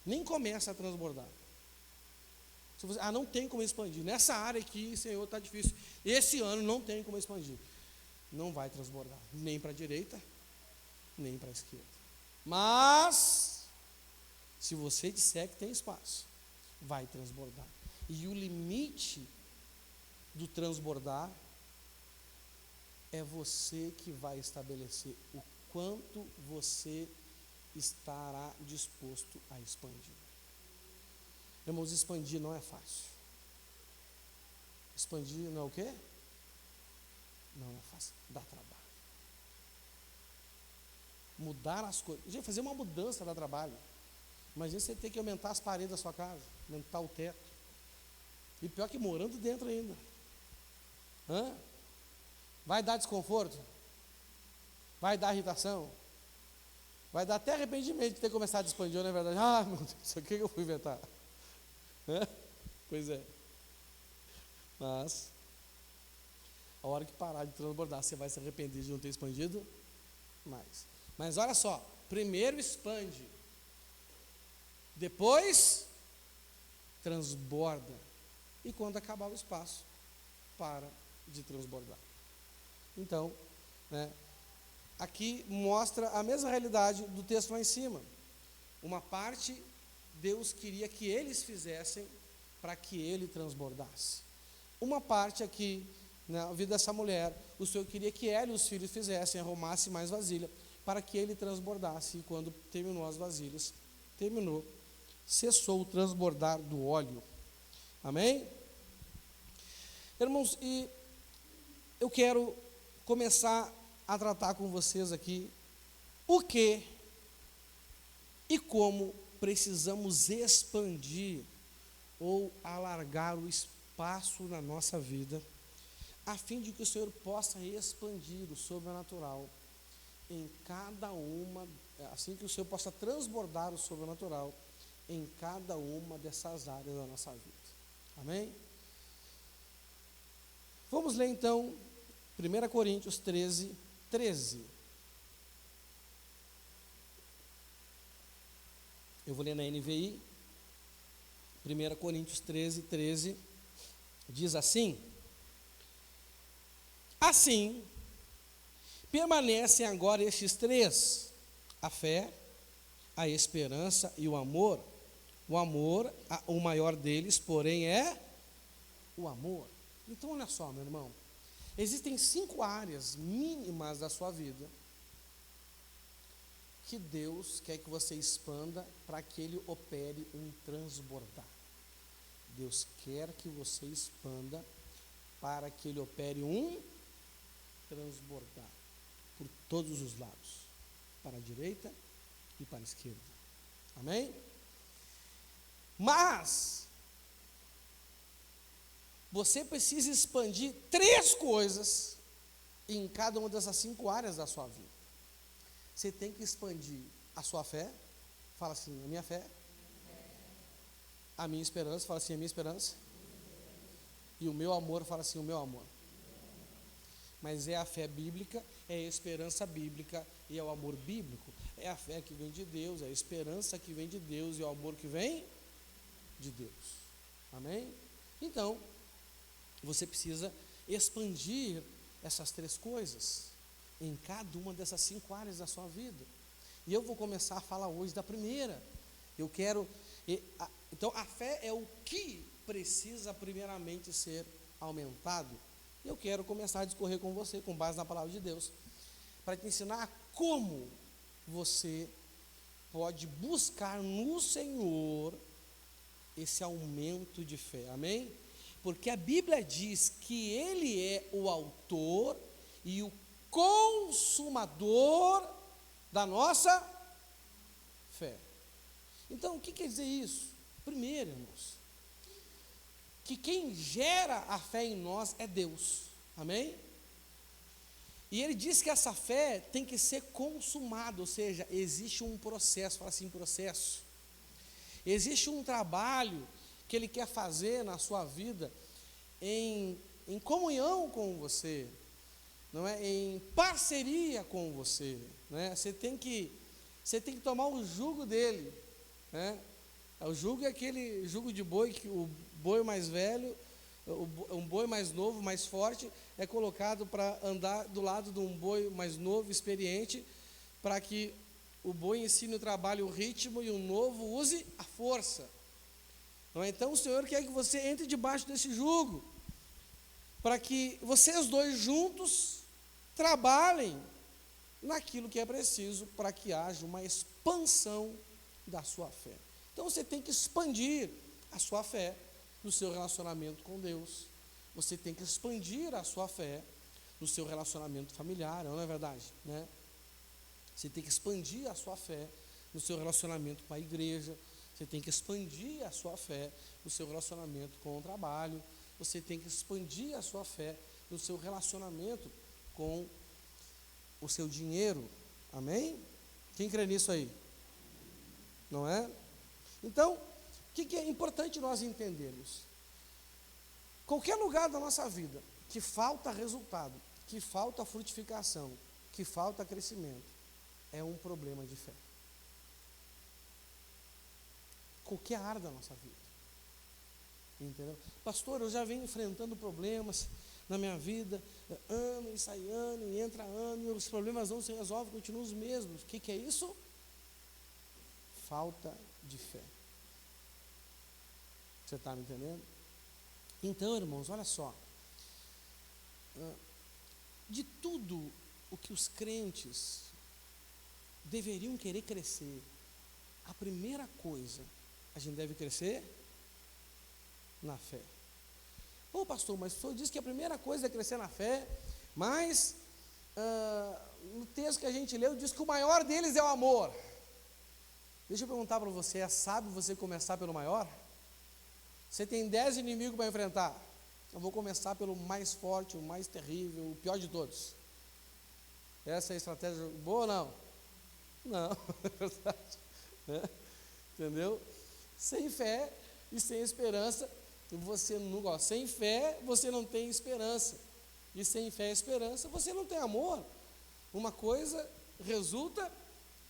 Nem começa a transbordar. Se você, não tem como expandir. Nessa área aqui, Senhor, está difícil. Esse ano não tem como expandir. Não vai transbordar. Nem para a direita, nem para a esquerda. Mas, se você disser que tem espaço, vai transbordar. E o limite do transbordar é você que vai estabelecer o quanto você estará disposto a expandir. Irmãos, expandir não é fácil. Expandir não é o quê? Não é fácil, dá trabalho. Mudar as coisas. Gente, fazer uma mudança dá trabalho. Imagina você ter que aumentar as paredes da sua casa, aumentar o teto. E pior que morando dentro ainda. Vai dar desconforto? Vai dar irritação? Vai dar até arrependimento de ter começado a expandir, não é verdade? Meu Deus, isso aqui que eu fui inventar. Pois é. Mas, a hora que parar de transbordar, você vai se arrepender de não ter expandido mais. Mas olha só, primeiro expande, depois transborda. E quando acabar o espaço, para de transbordar. Então, aqui mostra a mesma realidade do texto lá em cima. Uma parte, Deus queria que eles fizessem para que ele transbordasse. Uma parte aqui, na vida dessa mulher, o Senhor queria que ela e os filhos fizessem, arrumassem mais vasilha, para que ele transbordasse. E quando terminou as vasilhas, cessou o transbordar do óleo. Amém? Irmãos, e eu quero começar a tratar com vocês aqui o que e como precisamos expandir ou alargar o espaço na nossa vida, a fim de que o Senhor possa expandir o sobrenatural em cada uma, assim que o Senhor possa transbordar o sobrenatural em cada uma dessas áreas da nossa vida. Amém? Vamos ler então 1 Coríntios 13, 13. Eu vou ler na NVI. 1 Coríntios 13, 13. Diz assim: assim, permanecem agora estes três: a fé, a esperança e o amor. O amor, o maior deles, porém, é o amor. Então, olha só, meu irmão. Existem 5 áreas mínimas da sua vida que Deus quer que você expanda para que Ele opere um transbordar. Deus quer que você expanda para que Ele opere um transbordar por todos os lados, para a direita e para a esquerda. Amém? Mas você precisa expandir 3 coisas em cada uma dessas 5 áreas da sua vida. Você tem que expandir a sua fé. Fala assim, a minha fé. A minha esperança. Fala assim, a minha esperança. E o meu amor. Fala assim, o meu amor. Mas é a fé bíblica, é a esperança bíblica e é o amor bíblico. É a fé que vem de Deus, é a esperança que vem de Deus e é o amor que vem de Deus. Amém? Então, você precisa expandir essas 3 coisas em cada uma dessas 5 áreas da sua vida. E eu vou começar a falar hoje da primeira. Então, a fé é o que precisa primeiramente ser aumentado. Eu quero começar a discorrer com você, com base na palavra de Deus, para te ensinar como você pode buscar no Senhor esse aumento de fé. Amém? Porque a Bíblia diz que Ele é o autor e o consumador da nossa fé. Então, o que quer dizer isso? Primeiro, irmãos, que quem gera a fé em nós é Deus. Amém? E ele diz que essa fé tem que ser consumada, ou seja, existe um processo, fala assim, processo. Existe um trabalho que ele quer fazer na sua vida em comunhão com você, não é? Em parceria com você, né? Você tem que tomar o jugo dele, né? O jugo é aquele jugo de boi, que o boi mais velho, um boi mais novo, mais forte, é colocado para andar do lado de um boi mais novo, experiente, para que o boi ensine o trabalho, o ritmo, e o novo use a força. Não é? Então o Senhor quer que você entre debaixo desse jugo, para que vocês dois juntos trabalhem naquilo que é preciso para que haja uma expansão da sua fé. Então você tem que expandir a sua fé no seu relacionamento com Deus. Você tem que expandir a sua fé no seu relacionamento familiar, não é verdade? Né? Você tem que expandir a sua fé no seu relacionamento com a igreja. Você tem que expandir a sua fé no seu relacionamento com o trabalho. Você tem que expandir a sua fé no seu relacionamento com o seu dinheiro. Amém? Quem crê nisso aí? Não é? Então, o que é importante nós entendermos? Qualquer lugar da nossa vida que falta resultado, que falta frutificação, que falta crescimento, é um problema de fé. Qualquer área da nossa vida. Entendeu? Pastor, eu já venho enfrentando problemas na minha vida, ano e sai ano, e entra ano, e os problemas não se resolvem, continuam os mesmos. O que é isso? Falta de fé. Você está me entendendo? Então, irmãos, olha só. De tudo o que os crentes deveriam querer crescer, a primeira coisa, a gente deve crescer na fé. Ô pastor, mas o senhor disse que a primeira coisa é crescer na fé, mas no texto que a gente leu diz que o maior deles é o amor. Deixa eu perguntar para você, é sábio você começar pelo maior? Você tem 10 inimigos para enfrentar. Eu vou começar pelo mais forte, o mais terrível, o pior de todos. Essa é a estratégia boa ou não? Não, é verdade. Né? Entendeu? Sem fé e sem esperança, você não, sem fé você não tem esperança. E sem fé e esperança você não tem amor. Uma coisa resulta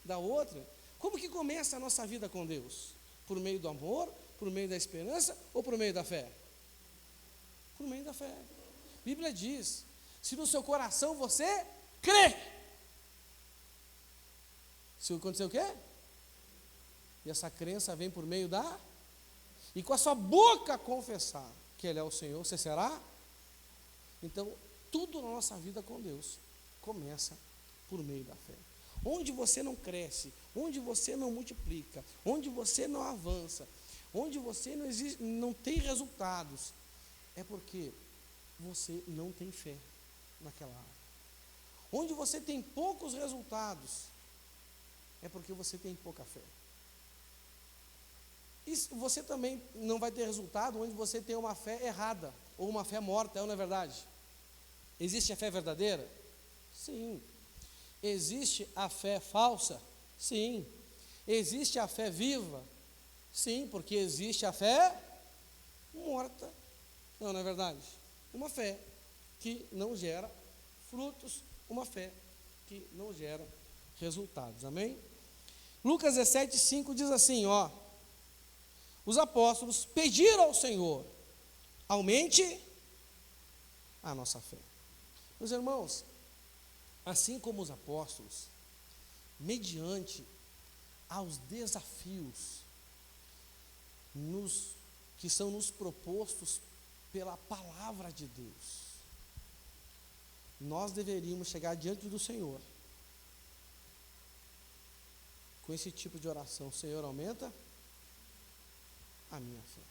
da outra. Como que começa a nossa vida com Deus? Por meio do amor, por meio da esperança ou por meio da fé? Por meio da fé. A Bíblia diz: se no seu coração você crê. Se acontecer o quê? E essa crença vem por meio da... E com a sua boca confessar que Ele é o Senhor, você será? Então, tudo na nossa vida com Deus começa por meio da fé. Onde você não cresce, onde você não multiplica, onde você não avança, onde você não tem resultados, é porque você não tem fé naquela área. Onde você tem poucos resultados, é porque você tem pouca fé. E você também não vai ter resultado onde você tem uma fé errada, ou uma fé morta, não é verdade? Existe a fé verdadeira? Sim. Existe a fé falsa? Sim. Existe a fé viva? Sim, porque existe a fé morta. Não é verdade? Uma fé que não gera frutos, uma fé que não gera resultados. Amém? Lucas 17:5 diz assim, ó: os apóstolos pediram ao Senhor: aumente a nossa fé. Meus irmãos, assim como os apóstolos, mediante aos desafios que são nos propostos pela palavra de Deus, nós deveríamos chegar diante do Senhor com esse tipo de oração: Senhor, aumenta a minha fé.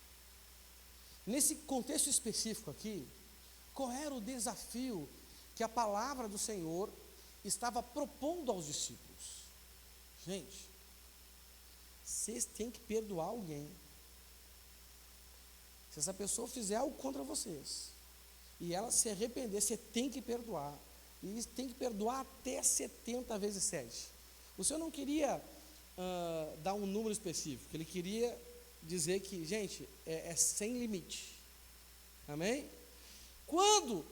Nesse contexto específico aqui, qual era o desafio que a palavra do Senhor estava propondo aos discípulos? Gente, vocês têm que perdoar alguém. Se essa pessoa fizer algo contra vocês e ela se arrepender, você tem que perdoar. E tem que perdoar até 70 vezes 7. O Senhor não queria dar um número específico, ele queria dizer que, gente, é sem limite. Amém? Quando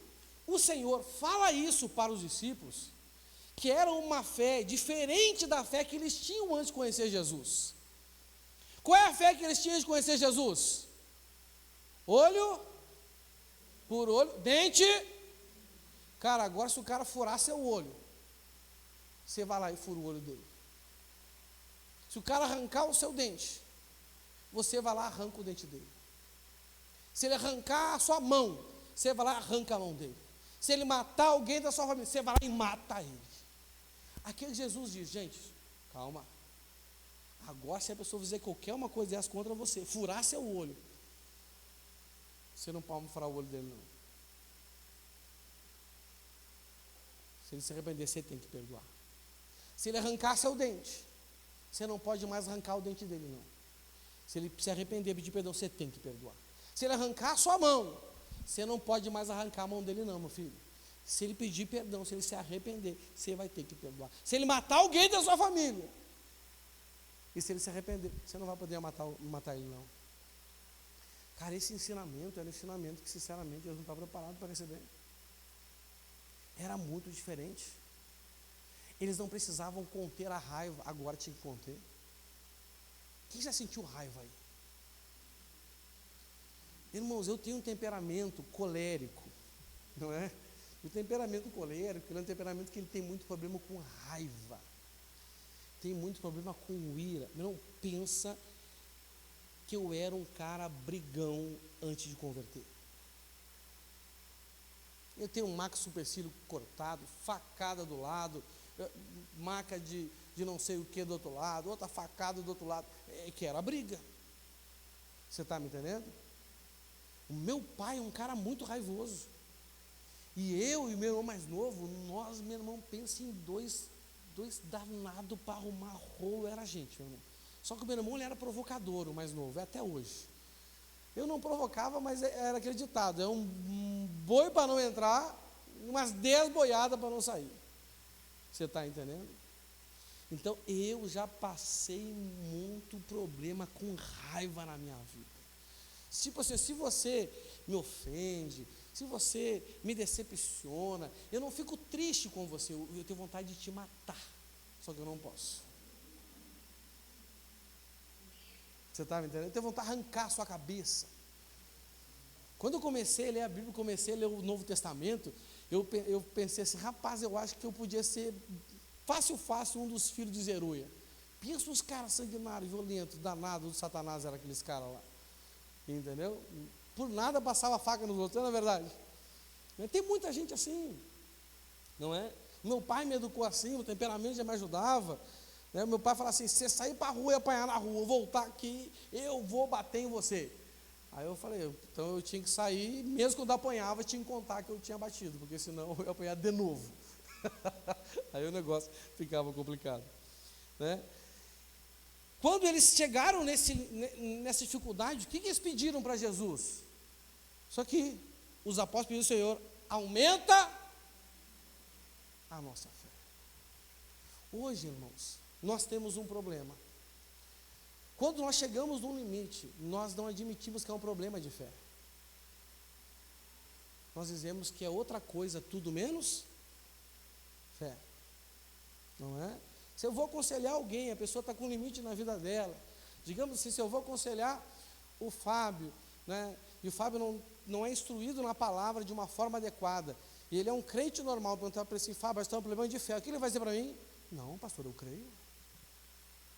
o Senhor fala isso para os discípulos, que era uma fé diferente da fé que eles tinham antes de conhecer Jesus. Qual é a fé que eles tinham antes de conhecer Jesus? Olho por olho, dente. Cara, agora se o cara furar seu olho, você vai lá e fura o olho dele. Se o cara arrancar o seu dente, você vai lá e arranca o dente dele. Se ele arrancar a sua mão, você vai lá e arranca a mão dele. Se ele matar alguém da sua família, você vai lá e mata ele. Aqui Jesus diz, gente, calma. Agora se a pessoa fizer qualquer uma coisa dessa contra você, furar seu olho, você não pode furar o olho dele não. Se ele se arrepender, você tem que perdoar. Se ele arrancar seu dente, você não pode mais arrancar o dente dele, não. Se ele se arrepender, pedir perdão, você tem que perdoar. Se ele arrancar a sua mão, você não pode mais arrancar a mão dele, não, meu filho. Se ele pedir perdão, se ele se arrepender, você vai ter que perdoar. Se ele matar alguém da sua família, e se ele se arrepender, você não vai poder matar ele, não. Cara, esse ensinamento era um ensinamento que, sinceramente, Deus não estava preparado para receber. Era muito diferente. Eles não precisavam conter a raiva, agora tinha que conter. Quem já sentiu raiva aí? Irmãos, eu tenho um temperamento colérico, não é? O temperamento colérico, ele é um temperamento que ele tem muito problema com raiva, tem muito problema com ira. Não pensa que eu era um cara brigão antes de converter. Eu tenho um max supercílio cortado, facada do lado, marca de não sei o que do outro lado, outra facada do outro lado, que era briga. Você está me entendendo? O meu pai é um cara muito raivoso. E eu e meu irmão mais novo, nós, meu irmão, pensa em dois danados para arrumar rolo, era a gente, meu irmão. Só que o meu irmão, ele era provocador, o mais novo, até hoje. Eu não provocava, mas era aquele ditado, é um boi para não entrar, umas 10 boiadas para não sair. Você está entendendo? Então, eu já passei muito problema com raiva na minha vida. Tipo assim, se você me ofende, se você me decepciona, eu não fico triste com você, eu tenho vontade de te matar, só que eu não posso. Você está me entendendo? Eu tenho vontade de arrancar a sua cabeça. Quando eu comecei a ler a Bíblia, comecei a ler o Novo Testamento, eu pensei assim, rapaz, eu acho que eu podia ser fácil um dos filhos de Zeruia. Pensa nos caras sanguinários, violentos, danados, do Satanás, eram aqueles caras lá. Entendeu? Por nada passava faca nos outros, não é verdade? Tem muita gente assim, não é? Meu pai me educou assim, o temperamento já me ajudava, né? Meu pai falava assim, se você sair para a rua e apanhar na rua, voltar aqui, eu vou bater em você. Aí eu falei, então eu tinha que sair, mesmo quando apanhava, tinha que contar que eu tinha batido, porque senão eu ia apanhar de novo. Aí o negócio ficava complicado, né? Quando eles chegaram nessa dificuldade, o que eles pediram para Jesus? Só que os apóstolos pediram ao Senhor, aumenta a nossa fé. Hoje, irmãos, nós temos um problema. Quando nós chegamos num limite, nós não admitimos que é um problema de fé. Nós dizemos que é outra coisa, tudo menos fé. Não é? Se eu vou aconselhar alguém, a pessoa está com limite na vida dela, digamos assim, se eu vou aconselhar o Fábio, né, e o Fábio não é instruído na palavra de uma forma adequada, e ele é um crente normal, perguntar para ele assim, Fábio, está um problema de fé, o que ele vai dizer para mim? Não, pastor, eu creio.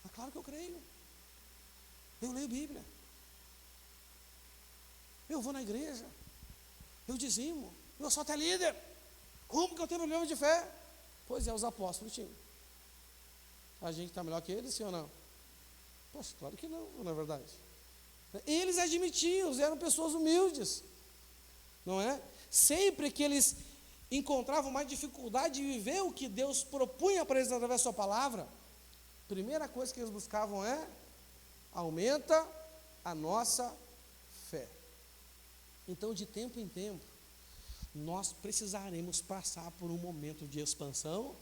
Mas claro que eu creio. Eu leio Bíblia. Eu vou na igreja. Eu dizimo. Eu sou até líder. Como que eu tenho problema de fé? Pois é, os apóstolos tinham. A gente está melhor que eles, sim ou não? Poxa, claro que não é verdade. Eles admitiam, eram pessoas humildes, não é? Sempre que eles encontravam mais dificuldade de viver o que Deus propunha para eles através da sua palavra, a primeira coisa que eles buscavam é, aumenta a nossa fé. Então, de tempo em tempo, nós precisaremos passar por um momento de expansão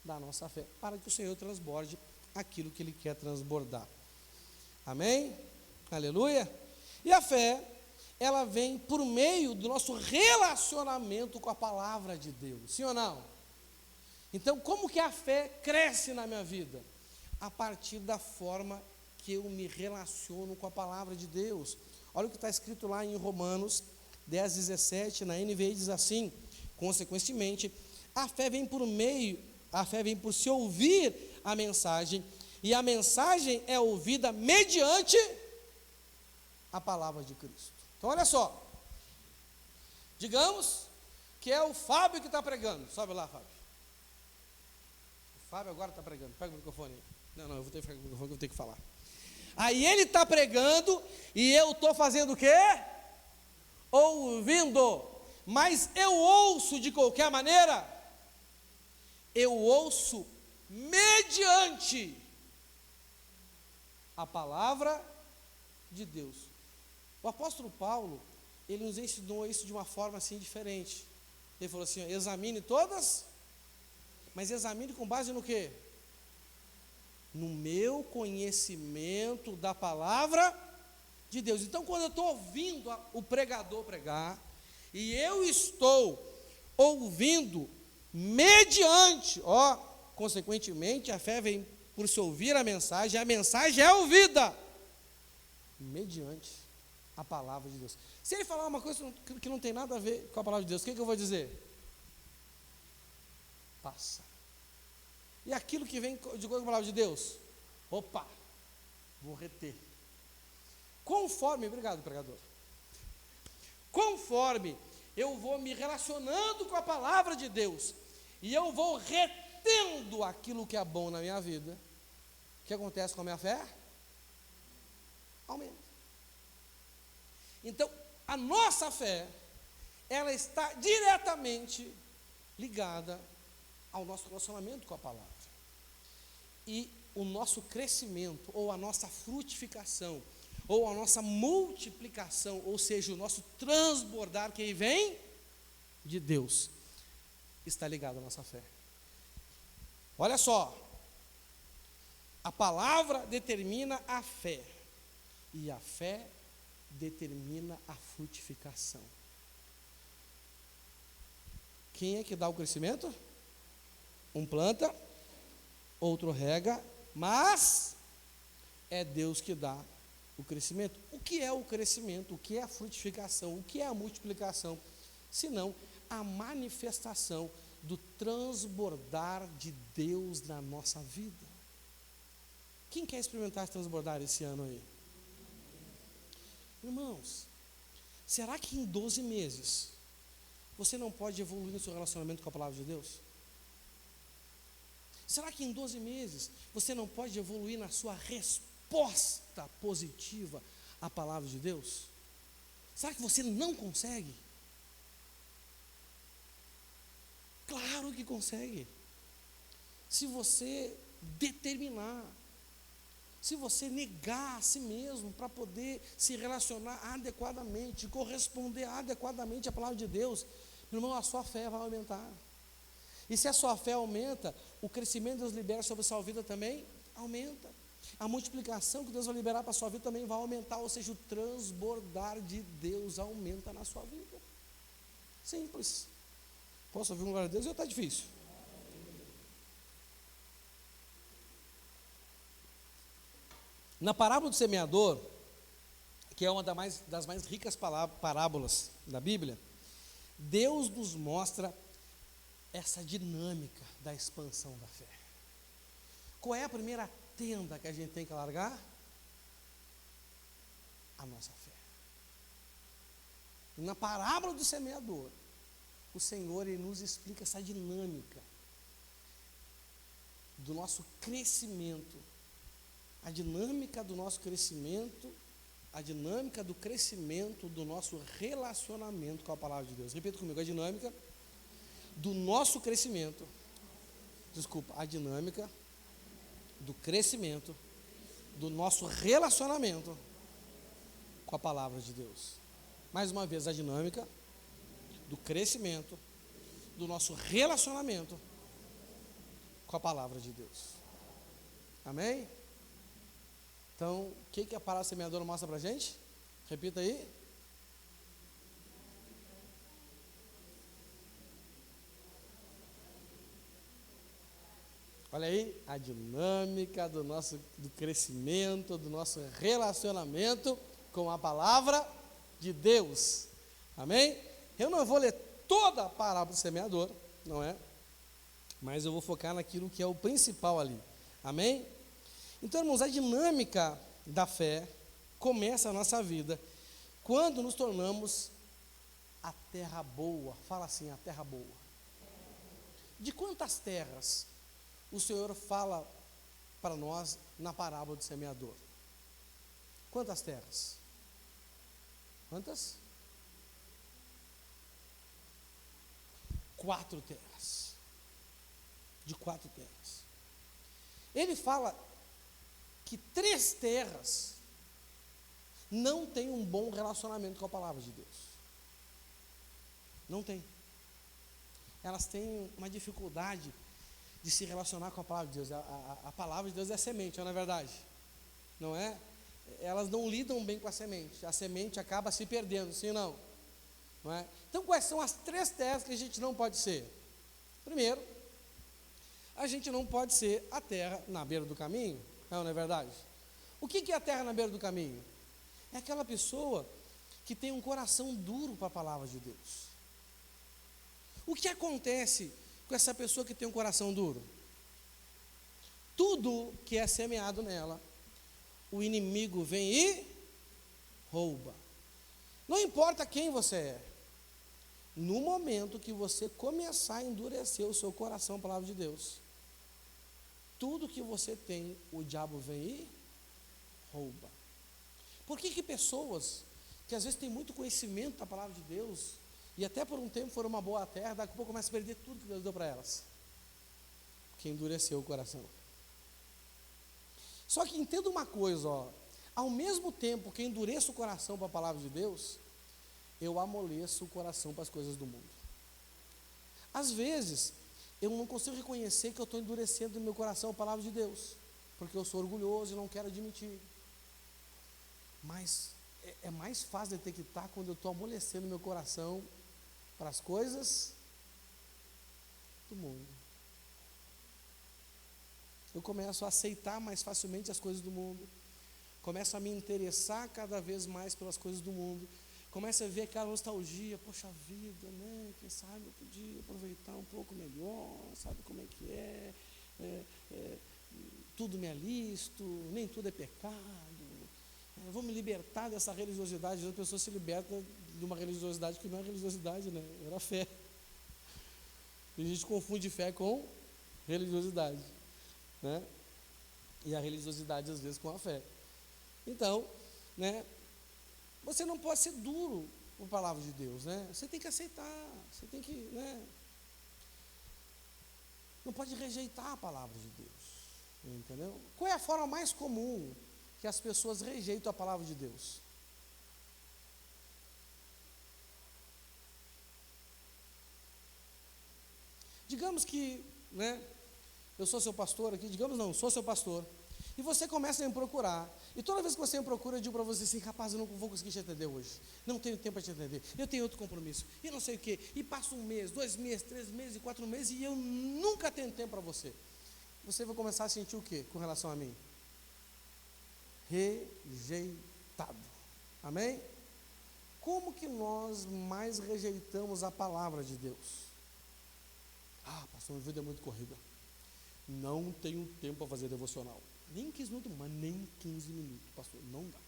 da nossa fé, para que o Senhor transborde aquilo que Ele quer transbordar. Amém? Aleluia? E a fé, ela vem por meio do nosso relacionamento com a palavra de Deus, sim ou não? Então, como que a fé cresce na minha vida? A partir da forma que eu me relaciono com a palavra de Deus. Olha o que está escrito lá em Romanos 10, 17, na NVI diz assim: consequentemente, a fé vem por se ouvir a mensagem, e a mensagem é ouvida mediante a palavra de Cristo. Então olha só, digamos que é o Fábio que está pregando. Sobe lá, Fábio. O Fábio agora está pregando. Pega o microfone aí. Não, eu vou ter que ficar com o microfone, que eu vou ter que falar. Aí ele está pregando e eu estou fazendo o quê? Ouvindo. Mas eu ouço de qualquer maneira? Eu ouço mediante a palavra de Deus. O apóstolo Paulo, ele nos ensinou isso de uma forma assim diferente. Ele falou assim: examine todas, mas examine com base no quê? No meu conhecimento da palavra de Deus. Então, quando eu estou ouvindo o pregador pregar, e eu estou ouvindo mediante, consequentemente, a fé vem por se ouvir a mensagem é ouvida mediante a palavra de Deus. Se ele falar uma coisa que não tem nada a ver com a palavra de Deus, o que eu vou dizer? Passa. E aquilo que vem de acordo com a palavra de Deus? Opa, vou reter. Obrigado, pregador. Conforme eu vou me relacionando com a palavra de Deus, e eu vou retendo aquilo que é bom na minha vida, o que acontece com a minha fé? Aumenta. Então, a nossa fé, ela está diretamente ligada ao nosso relacionamento com a palavra. E o nosso crescimento, ou a nossa frutificação, ou a nossa multiplicação, ou seja, o nosso transbordar que vem de Deus, está ligado à nossa fé. Olha só, a palavra determina a fé, e a fé determina a frutificação. Quem é que dá o crescimento? Um planta, outro rega, mas é Deus que dá o crescimento. O que é o crescimento? O que é a frutificação? O que é a multiplicação? Senão a manifestação do transbordar de Deus na nossa vida. Quem quer experimentar transbordar esse ano aí? Irmãos, será que em 12 meses você não pode evoluir no seu relacionamento com a palavra de Deus? Será que em 12 meses você não pode evoluir na sua resposta positiva à palavra de Deus? Será que você não consegue? Claro que consegue. Se você determinar, se você negar a si mesmo para poder se relacionar adequadamente, corresponder adequadamente à palavra de Deus, meu irmão, a sua fé vai aumentar. E se a sua fé aumenta, o crescimento que Deus libera sobre a sua vida também aumenta. A multiplicação que Deus vai liberar para a sua vida também vai aumentar, ou seja, o transbordar de Deus aumenta na sua vida. Simples. Posso ouvir um glória a Deus ou está difícil? Na parábola do semeador, que é uma das mais ricas parábolas da Bíblia, Deus nos mostra essa dinâmica da expansão da fé. Qual é a primeira tenda que a gente tem que largar? A nossa fé. E na parábola do semeador, o Senhor ele nos explica essa dinâmica do nosso crescimento, a dinâmica do nosso crescimento, a dinâmica do crescimento do nosso relacionamento com a palavra de Deus. Repita comigo, a dinâmica do nosso crescimento, a dinâmica do crescimento do nosso relacionamento com a palavra de Deus. Mais uma vez, a dinâmica do crescimento, do nosso relacionamento com a palavra de Deus. Amém? Então, o que a palavra semeadora mostra para a gente? Repita aí. Olha aí, a dinâmica do crescimento, do nosso relacionamento com a palavra de Deus. Amém? Eu não vou ler toda a parábola do semeador, não é? Mas eu vou focar naquilo que é o principal ali. Amém? Então, irmãos, a dinâmica da fé começa a nossa vida quando nos tornamos a terra boa. Fala assim, a terra boa. De quantas terras o Senhor fala para nós na parábola do semeador? Quantas terras? Quantas? 4 terras. De 4 terras. Ele fala que 3 terras não têm um bom relacionamento com a palavra de Deus. Não tem. Elas têm uma dificuldade de se relacionar com a palavra de Deus. A palavra de Deus é semente, não é verdade? Não é? Elas não lidam bem com a semente acaba se perdendo, sim ou não? Não é? Então, quais são as 3 terras que a gente não pode ser? Primeiro, a gente não pode ser a terra na beira do caminho, não é verdade? O que é a terra na beira do caminho? É aquela pessoa que tem um coração duro para a palavra de Deus. O que acontece com essa pessoa que tem um coração duro? Tudo que é semeado nela, o inimigo vem e rouba. Não importa quem você é, no momento que você começar a endurecer o seu coração à palavra de Deus, tudo que você tem, o diabo vem e rouba. Por que pessoas que às vezes têm muito conhecimento da palavra de Deus, e até por um tempo foram uma boa terra, daqui a pouco começam a perder tudo que Deus deu para elas? Porque endureceu o coração. Só que entenda uma coisa, ao mesmo tempo que eu endureço o coração para a palavra de Deus, eu amoleço o coração para as coisas do mundo. Às vezes, eu não consigo reconhecer que eu estou endurecendo no meu coração a palavra de Deus, porque eu sou orgulhoso e não quero admitir. Mas é mais fácil detectar quando eu estou amolecendo meu coração para as coisas do mundo. Eu começo a aceitar mais facilmente as coisas do mundo, começo a me interessar cada vez mais pelas coisas do mundo, começo a ver aquela nostalgia, poxa vida, né? Quem sabe eu podia aproveitar um pouco melhor, sabe como é que tudo me é lícito, nem tudo é pecado, vou me libertar dessa religiosidade. As pessoas se libertam de uma religiosidade que não é religiosidade, né? Era fé. E a gente confunde fé com religiosidade, né? E a religiosidade às vezes com a fé. Então, né? Você não pode ser duro com a palavra de Deus, né? Você tem que aceitar, você tem que, né? Não pode rejeitar a palavra de Deus, entendeu? Qual é a forma mais comum que as pessoas rejeitam a palavra de Deus? Digamos que, né? Eu sou seu pastor aqui, digamos não, sou seu pastor. E você começa a me procurar. E toda vez que você me procura, eu digo para você assim, rapaz, eu não vou conseguir te atender hoje. Não tenho tempo para te atender. Eu tenho outro compromisso. E não sei o quê. E passa 1 mês, 2 meses, 3 meses e 4 meses e eu nunca tenho tempo para você. Você vai começar a sentir o quê com relação a mim? Rejeitado. Amém? Como que nós mais rejeitamos a palavra de Deus? Ah, pastor, minha vida é muito corrida. Não tenho tempo para fazer devocional. Nem 15 minutos, mas nem 15 minutos, pastor, não dá.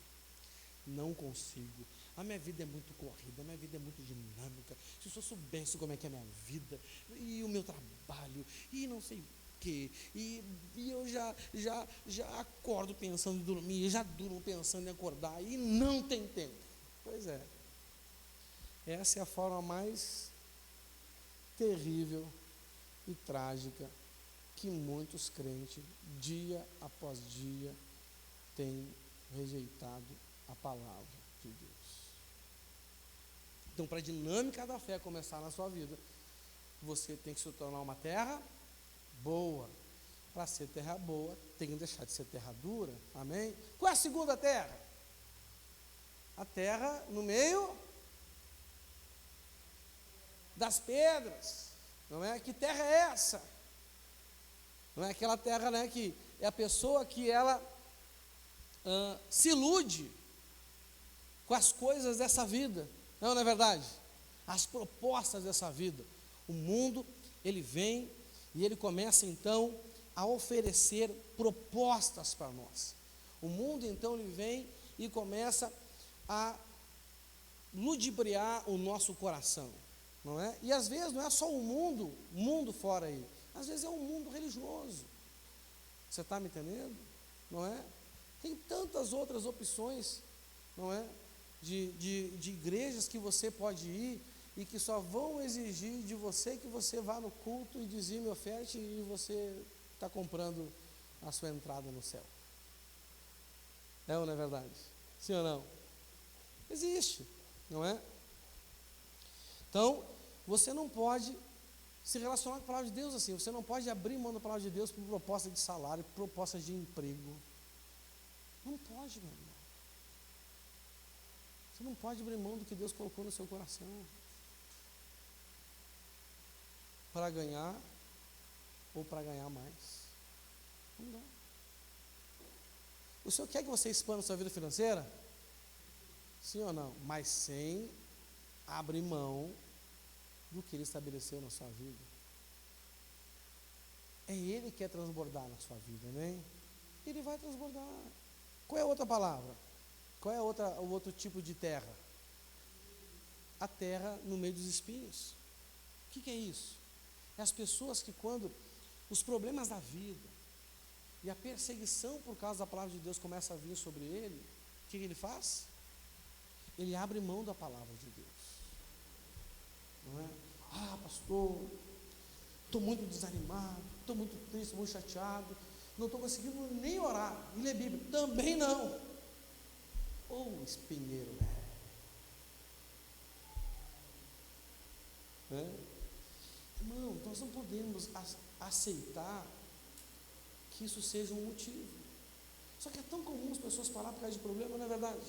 Não consigo. A minha vida é muito corrida, a minha vida é muito dinâmica. Se o senhor soubesse como é que é a minha vida, e o meu trabalho, e não sei o quê, e eu já acordo pensando em dormir, e já durmo pensando em acordar, e não tem tempo. Pois é. Essa é a forma mais terrível e trágica que muitos crentes, dia após dia, têm rejeitado a palavra de Deus. Então, para a dinâmica da fé começar na sua vida, você tem que se tornar uma terra boa. Para ser terra boa, tem que deixar de ser terra dura. Amém? Qual é a segunda terra? A terra no meio das pedras. Não é? Que terra é essa? Não é aquela terra, né, que é a pessoa que ela se ilude com as coisas dessa vida. Não é verdade? As propostas dessa vida. O mundo, ele vem e ele começa então a oferecer propostas para nós. O mundo então ele vem e começa a ludibriar o nosso coração, não é? E às vezes não é só o mundo fora aí, às vezes é um mundo religioso. Você está me entendendo? Não é? Tem tantas outras opções, não é? De igrejas que você pode ir e que só vão exigir de você que você vá no culto e dizime, oferte, e você está comprando a sua entrada no céu. É ou não é verdade? Sim ou não? Existe, não é? Então, você não pode se relacionar com a palavra de Deus assim. Você não pode abrir mão da palavra de Deus por proposta de salário, por proposta de emprego. Não pode, meu irmão. Você não pode abrir mão do que Deus colocou no seu coração para ganhar ou para ganhar mais. Não dá. O Senhor quer que você expanda a sua vida financeira? Sim ou não? Mas sem abrir mão do que Ele estabeleceu na sua vida. É Ele que quer transbordar na sua vida, né? Ele vai transbordar. Qual é a outra palavra? Qual é o outro tipo de terra? A terra no meio dos espinhos. O que é isso? É as pessoas que quando os problemas da vida e a perseguição por causa da palavra de Deus começa a vir sobre ele, o que ele faz? Ele abre mão da palavra de Deus. Não é? Ah, pastor, estou muito desanimado, estou muito triste, muito chateado, não estou conseguindo nem orar e ler Bíblia. Também não. Espinheiro, Irmão, nós não podemos aceitar que isso seja um motivo. Só que é tão comum as pessoas parar por causa de problema, não é verdade?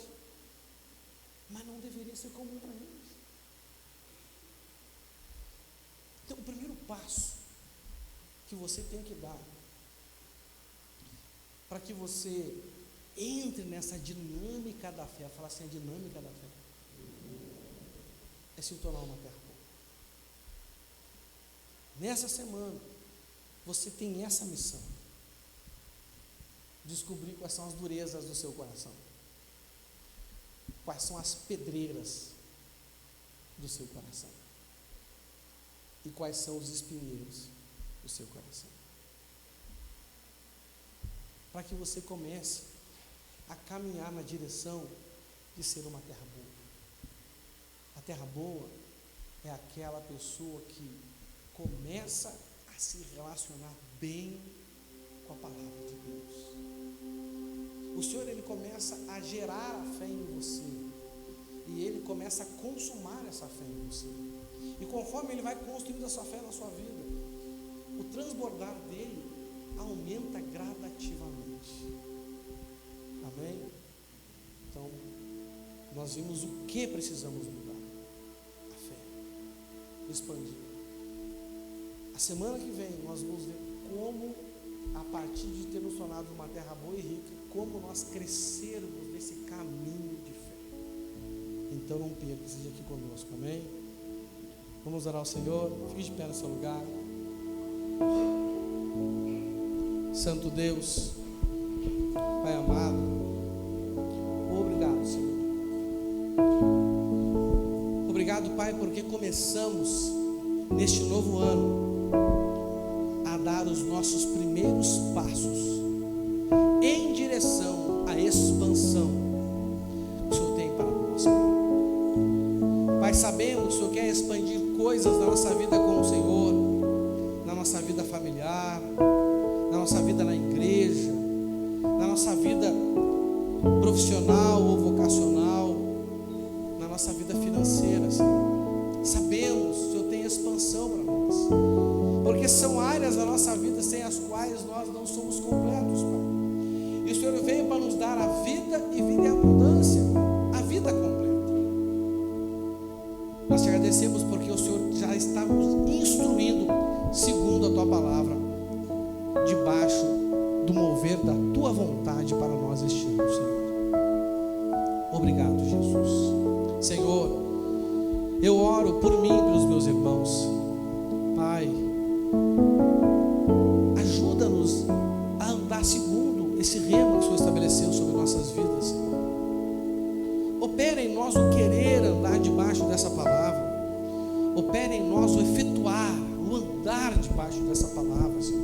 Mas não deveria ser comum para eles. Então, o primeiro passo que você tem que dar para que você entre nessa dinâmica da fé, falar assim, a dinâmica da fé, é se tornar uma terra boa. Nessa semana, você tem essa missão, descobrir quais são as durezas do seu coração, quais são as pedreiras do seu coração, e quais são os espinheiros do seu coração, para que você comece a caminhar na direção de ser uma terra boa. A terra boa é aquela pessoa que começa a se relacionar bem com a palavra de Deus. O Senhor, Ele começa a gerar a fé em você, e Ele começa a consumar essa fé em você, e conforme Ele vai construindo essa fé na sua vida, o transbordar dele aumenta gradativamente. Amém? Então, nós vimos o que precisamos mudar: a fé, expandir. A semana que vem nós vamos ver como, a partir de termos tornado uma terra boa e rica, como nós crescermos nesse caminho de fé. Então não perca, seja aqui conosco, amém? Vamos orar ao Senhor, fique de pé no seu lugar. Santo Deus, Pai amado, obrigado, Senhor. Obrigado, Pai, porque começamos neste novo ano a dar os nossos primeiros passos em direção à expansão que o Senhor tem para nós, Pai. Pai, sabemos que o Senhor quer expandir coisas na nossa vida com o Senhor, na nossa vida familiar, na nossa vida na igreja, na nossa vida profissional ou vocacional, na nossa vida financeira, Senhor. não somos completos, Pai. E o Senhor veio para nos dar a vida e vida em abundância, a vida completa. Nós te agradecemos porque o Senhor já está nos instruindo segundo a Tua palavra, debaixo do mover da Tua vontade para nós este ano, Senhor. Obrigado, Jesus. Senhor, eu oro por mim e pelos meus irmãos. Pai, ajuda-nos a andar segundo esse rema que o Senhor estabeleceu sobre nossas vidas, Senhor. Opera em nós o querer andar debaixo dessa palavra. Opera em nós o efetuar, o andar debaixo dessa palavra, Senhor.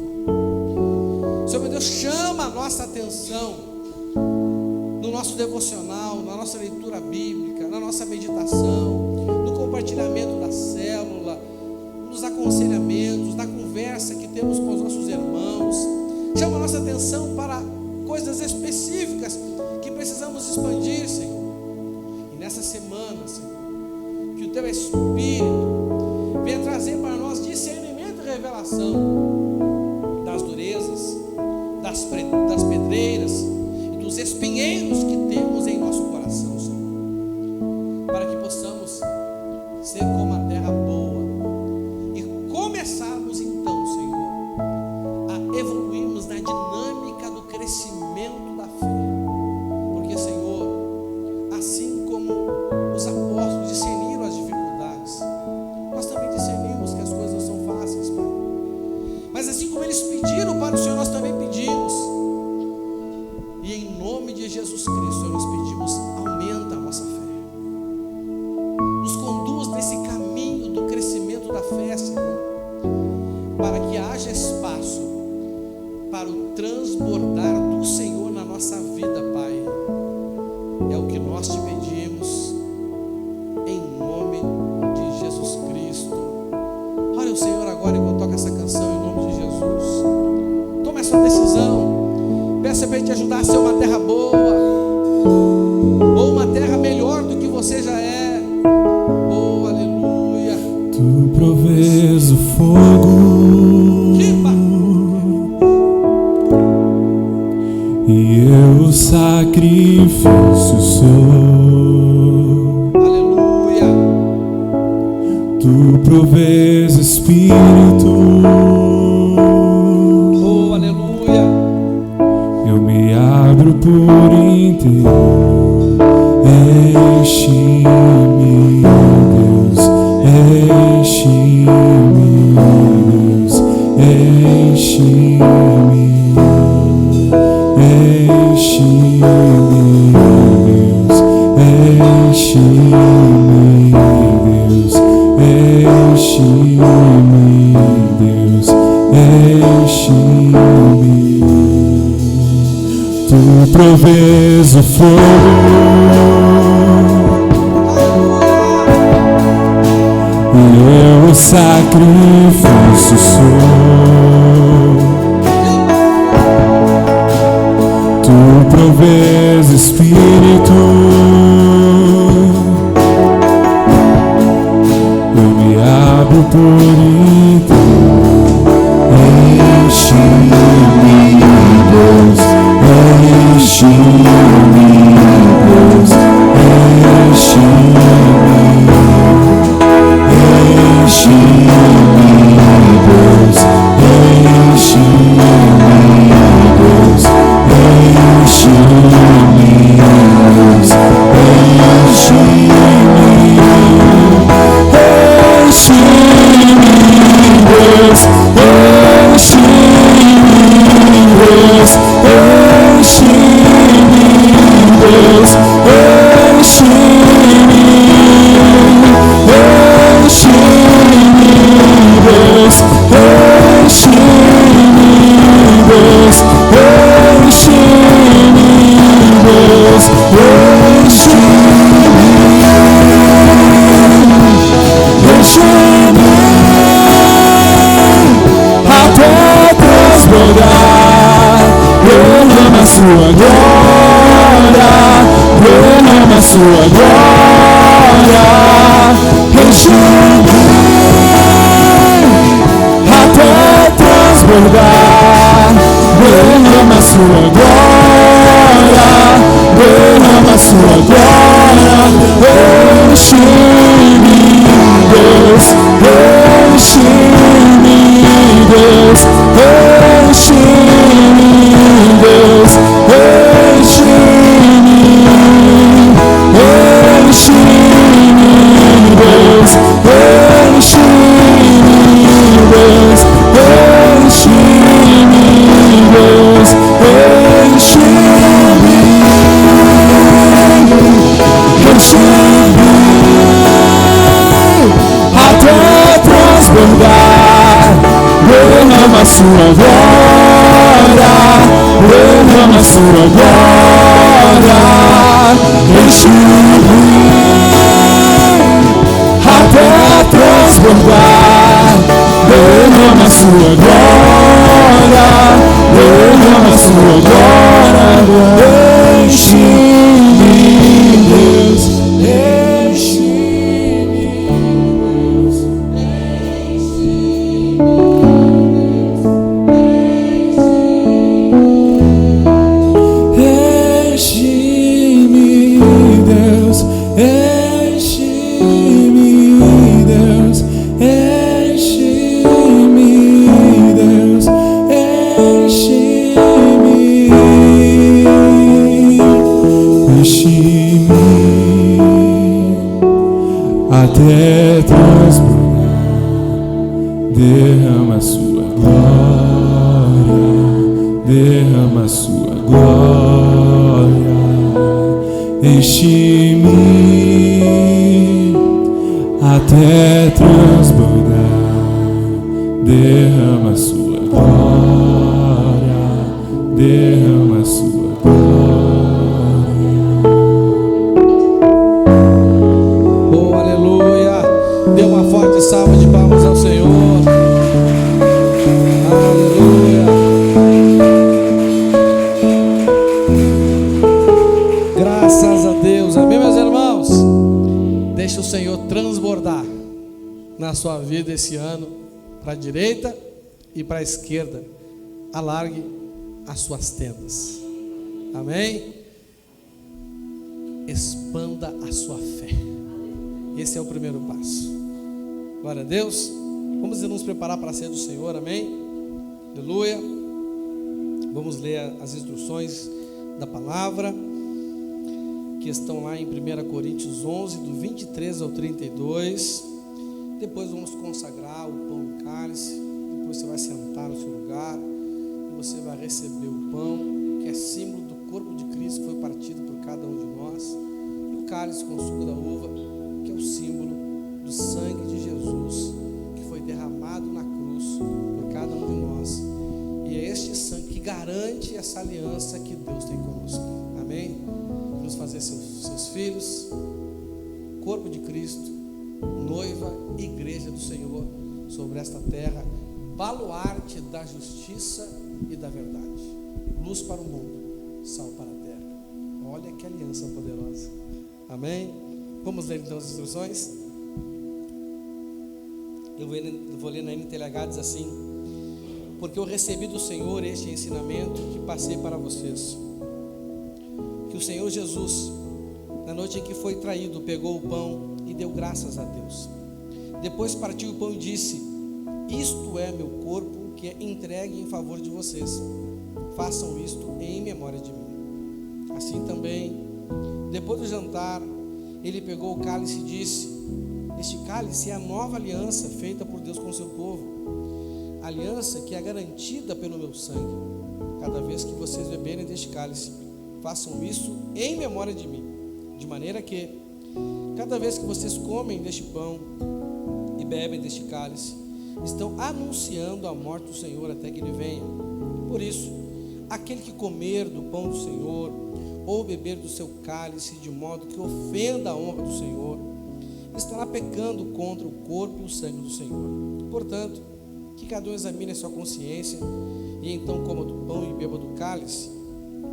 Senhor, meu Deus, chama a nossa atenção no nosso devocional, na nossa leitura bíblica, na nossa meditação, no compartilhamento da célula, nos aconselhamentos, na conversa que temos com os nossos irmãos. Chama a nossa atenção para coisas específicas que precisamos expandir, Senhor. E nessa semana, Senhor, que o Teu Espírito venha trazer para nós discernimento e revelação das durezas, das pedreiras e dos espinheiros que temos em nosso coração, Senhor, para que possamos ser como a terra boa e começarmos então, Senhor, a evoluirmos na dinâmica do crescimento da fé. Porque, Senhor, assim como os apóstolos discerniram as dificuldades, nós também discernimos que as coisas não são fáceis, Pai. Mas assim como eles pediram para o Senhor, nós também pedimos. E em nome de Jesus Cristo, nós pedimos, aumenta a nossa fé. Nos conduz nesse caminho do crescimento da fé, Senhor, para que haja espaço para o transbordar do Senhor na nossa vida, Pai. É o que nós te pedimos, em nome de Jesus Cristo. Ore o Senhor agora enquanto toca essa canção, em nome de Jesus. Tome a sua decisão. Peça para Ele te ajudar a ser uma terra boa, ou uma terra melhor do que você já é. Oh, aleluia. Tu provês o fogo e eu o sacrifício sou. Aleluia. Tu provês o Espírito. Oh, aleluia. Eu me abro por inteiro. Enche-me, Deus, enche-me, Deus, enche-me, enche-me, Deus, enche-me, Deus, enche-me, Deus, enche-me. Tu provês o fogo e eu o sacrifício sou. Tu provês Espírito. Eu me abro por inteiro. Enche-me, Deus, enche-me, Deus, enche-me, enche-me, Deus, enche-me, Deus, enche-me, Deus, sua glória, derrama sua glória, enche-me até transbordar, sua glória, derrama sua glória, enche-me, Deus, enche-me, Deus, enche-me, Deus, enche-me, enche-me, Deus, enche-me, Deus, enche-me, Deus, enche-me, enche-me, até transbordar. Derrama sua glória, derrama sua glória, enche-me até transbordar. Derrama sua glória, derrama sua glória, enche-me, Deus, enche-me, Deus, enche-me, Deus, enche-me, Deus, enche-me, Deus, enche-me, enche-me até transbordar. Derrama sua glória, derrama sua glória, enche-me até transbordar. Derrama sua glória, derrama sua glória. Oh, aleluia. Dê uma forte salva de palmas ao Senhor. Aleluia. Graças a Deus. Amém, meus irmãos? Deixa o Senhor transbordar na sua vida esse ano, para a direita e para a esquerda. Alargue as suas tendas. Amém? Expanda a sua fé. Esse é o primeiro passo. Glória a Deus. Vamos nos preparar para a ceia do Senhor. Amém? Aleluia. Vamos ler as instruções da palavra que estão lá em 1 Coríntios 11, do 23 ao 32. Depois vamos consagrar o pão e o cálice. Depois você vai sentar no seu lugar e você vai receber o pão, que é símbolo do corpo de Cristo, que foi partido por cada um de nós, e o cálice com o suco da uva, que é o símbolo do sangue de Jesus, que foi derramado na cruz por cada um de nós. E é este sangue que garante essa aliança que Deus tem conosco. Amém? Vamos fazer seus filhos, corpo de Cristo, noiva, igreja do Senhor sobre esta terra, baluarte da justiça e da verdade, luz para o mundo, sal para a terra. Olha que aliança poderosa. Amém? Vamos ler então as instruções. Eu vou ler na NTLH, diz assim: porque eu recebi do Senhor este ensinamento que passei para vocês, que o Senhor Jesus, na noite em que foi traído, pegou o pão e deu graças a Deus. Depois partiu o pão e disse: isto é meu corpo, que é entregue em favor de vocês. Façam isto em memória de mim. Assim também, depois do jantar, ele pegou o cálice e disse: este cálice é a nova aliança feita por Deus com o seu povo, aliança que é garantida pelo meu sangue. Cada vez que vocês beberem deste cálice, façam isso em memória de mim, de maneira que, cada vez que vocês comem deste pão e bebem deste cálice, estão anunciando a morte do Senhor até que Ele venha. Por isso, aquele que comer do pão do Senhor ou beber do seu cálice de modo que ofenda a honra do Senhor, estará pecando contra o corpo e o sangue do Senhor. Portanto, que cada um examine a sua consciência e então coma do pão e beba do cálice.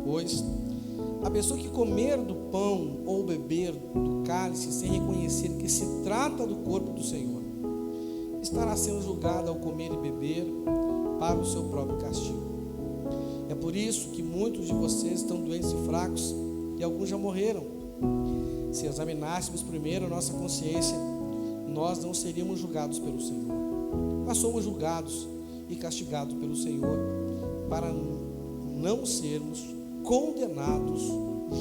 Pois a pessoa que comer do pão ou beber do cálice sem reconhecer que se trata do corpo do Senhor, estará sendo julgado ao comer e beber para o seu próprio castigo. É É por isso que muitos de vocês estão doentes e fracos e alguns já morreram. Se examinássemos primeiro a nossa consciência, nós não seríamos julgados pelo Senhor, mas somos julgados e castigados pelo Senhor para não sermos condenados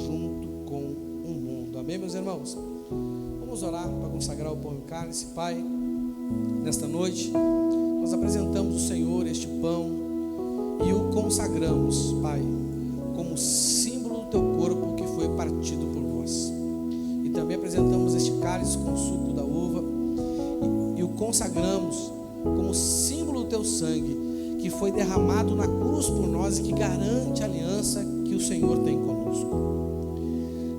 junto com o mundo. Amém, meus irmãos? Vamos orar para consagrar o pão e o cálice. Pai, nesta noite nós apresentamos ao Senhor este pão e o consagramos, Pai, como símbolo do teu corpo que foi partido por nós. E também apresentamos este cálice com o suco da uva e o consagramos como símbolo do teu sangue que foi derramado na cruz por nós e que garante a aliança que o Senhor tem conosco.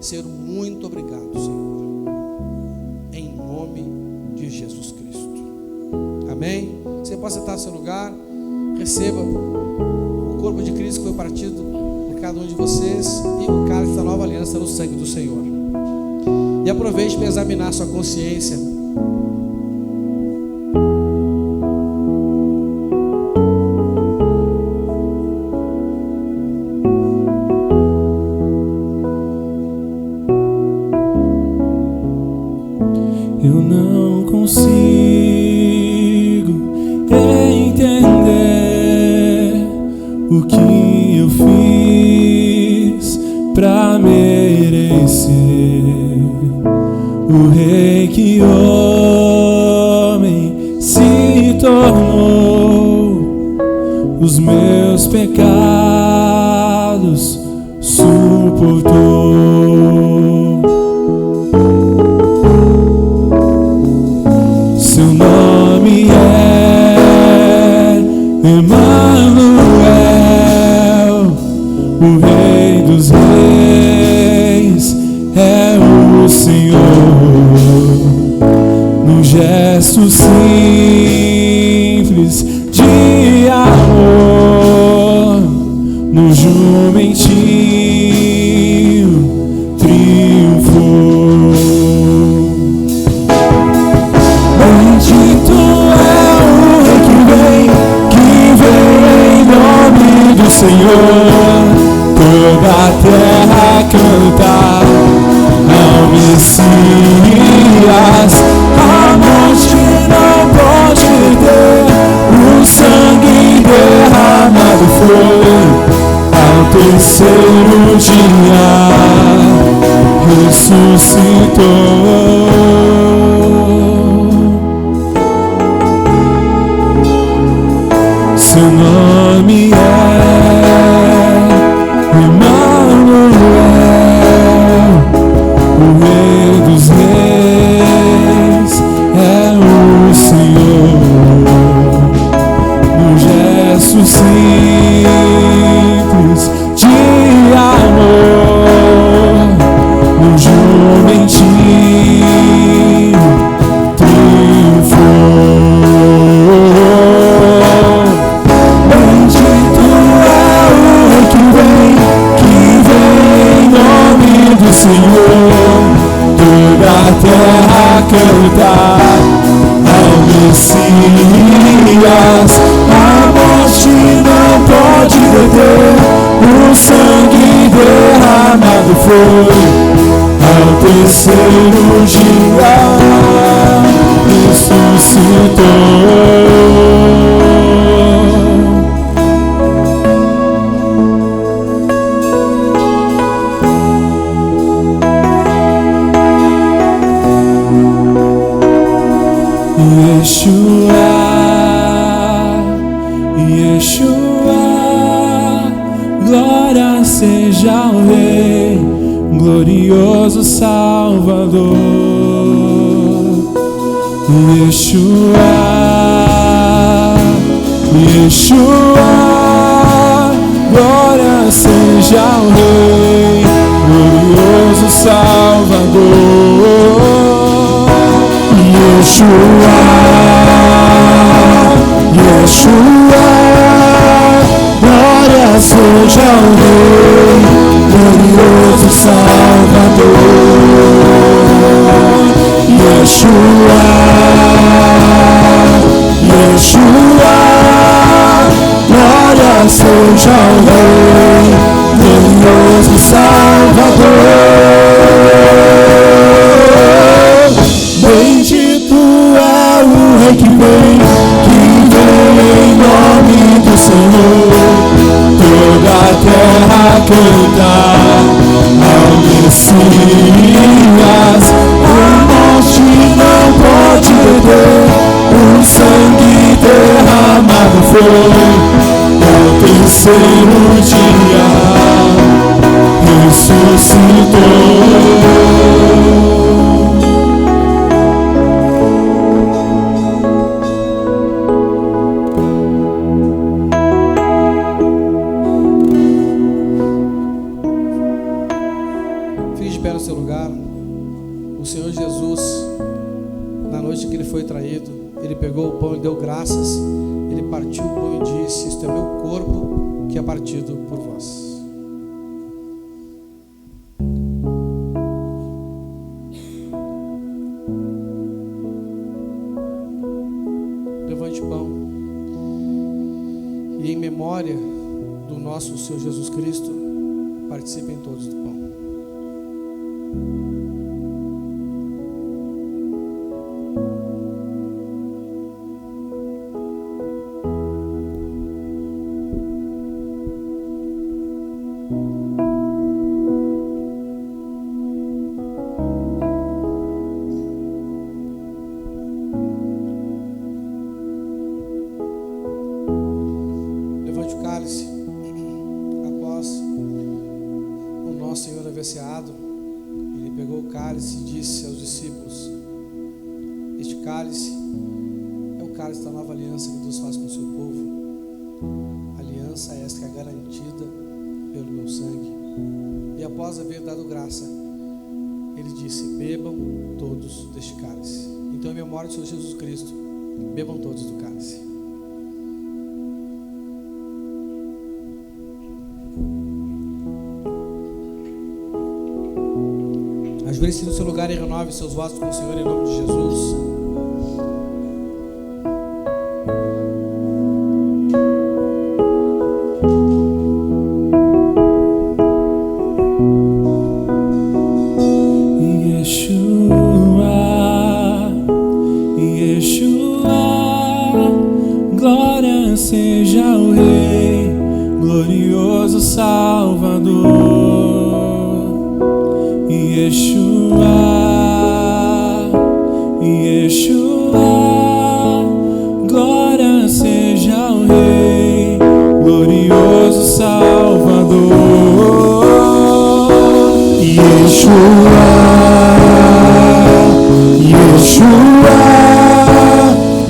Senhor, muito obrigado, Senhor, em nome de Jesus Cristo. Amém? Você pode sentar no seu lugar. Receba o corpo de Cristo que foi partido por cada um de vocês e o cálice da nova aliança no sangue do Senhor. E aproveite para examinar sua consciência. Eu não consigo entender o que eu fiz pra merecer o rei que homem se tornou. Os meus pecados suportou. Seu nome é Emanuel, o Rei dos Reis é o Senhor. No gesto simples de amor, no jumentinho triunfou. Bendito é o Rei que vem em nome do Senhor. Toda a terra canta ao Messias. A morte não pode ter, o sangue derramado foi. Ao terceiro dia ressuscitou. Seu nome é Emanuel, o Rei dos Reis é o Senhor. No gesto simples de amor, no jumentinho triunfou. Senhor, toda a terra canta ao Messias. A morte não pode deter, o sangue derramado foi. Ao terceiro dia ressuscitou. Yeshua, Yeshua, glória seja ao Rei, glorioso Salvador. Yeshua, Yeshua, glória seja ao Rei, glorioso Salvador. Yeshua, Yeshua, glória seja ao Rei, glorioso Salvador. Yeshua, Yeshua, glória seja o Rei, glorioso Salvador. Bendito é o Rei que vem em nome do Senhor. Toda a terra canta ao Messias. A morte não pode deter, o sangue derramado foi. Ao terceiro dia ressuscitou. Pegou o pão e deu graças, ele partiu o pão e disse: isto é meu corpo que é partido por vós. Levante o pão e, em memória do nosso Senhor Jesus Cristo, participem todos do pão. Ele pegou o cálice e disse aos discípulos: este cálice é o cálice da nova aliança que Deus faz com o seu povo. Aliança esta que é garantida pelo meu sangue. E após haver dado graça, ele disse: bebam todos deste cálice. Então, em memória do Senhor Jesus Cristo, bebam todos do cálice. Ajoelhe-se no seu lugar e renove seus votos com o Senhor em nome de Jesus. Yeshua, glória seja o Rei, glorioso Salvador. Yeshua, glória seja o Rei, glorioso Salvador. Yeshua,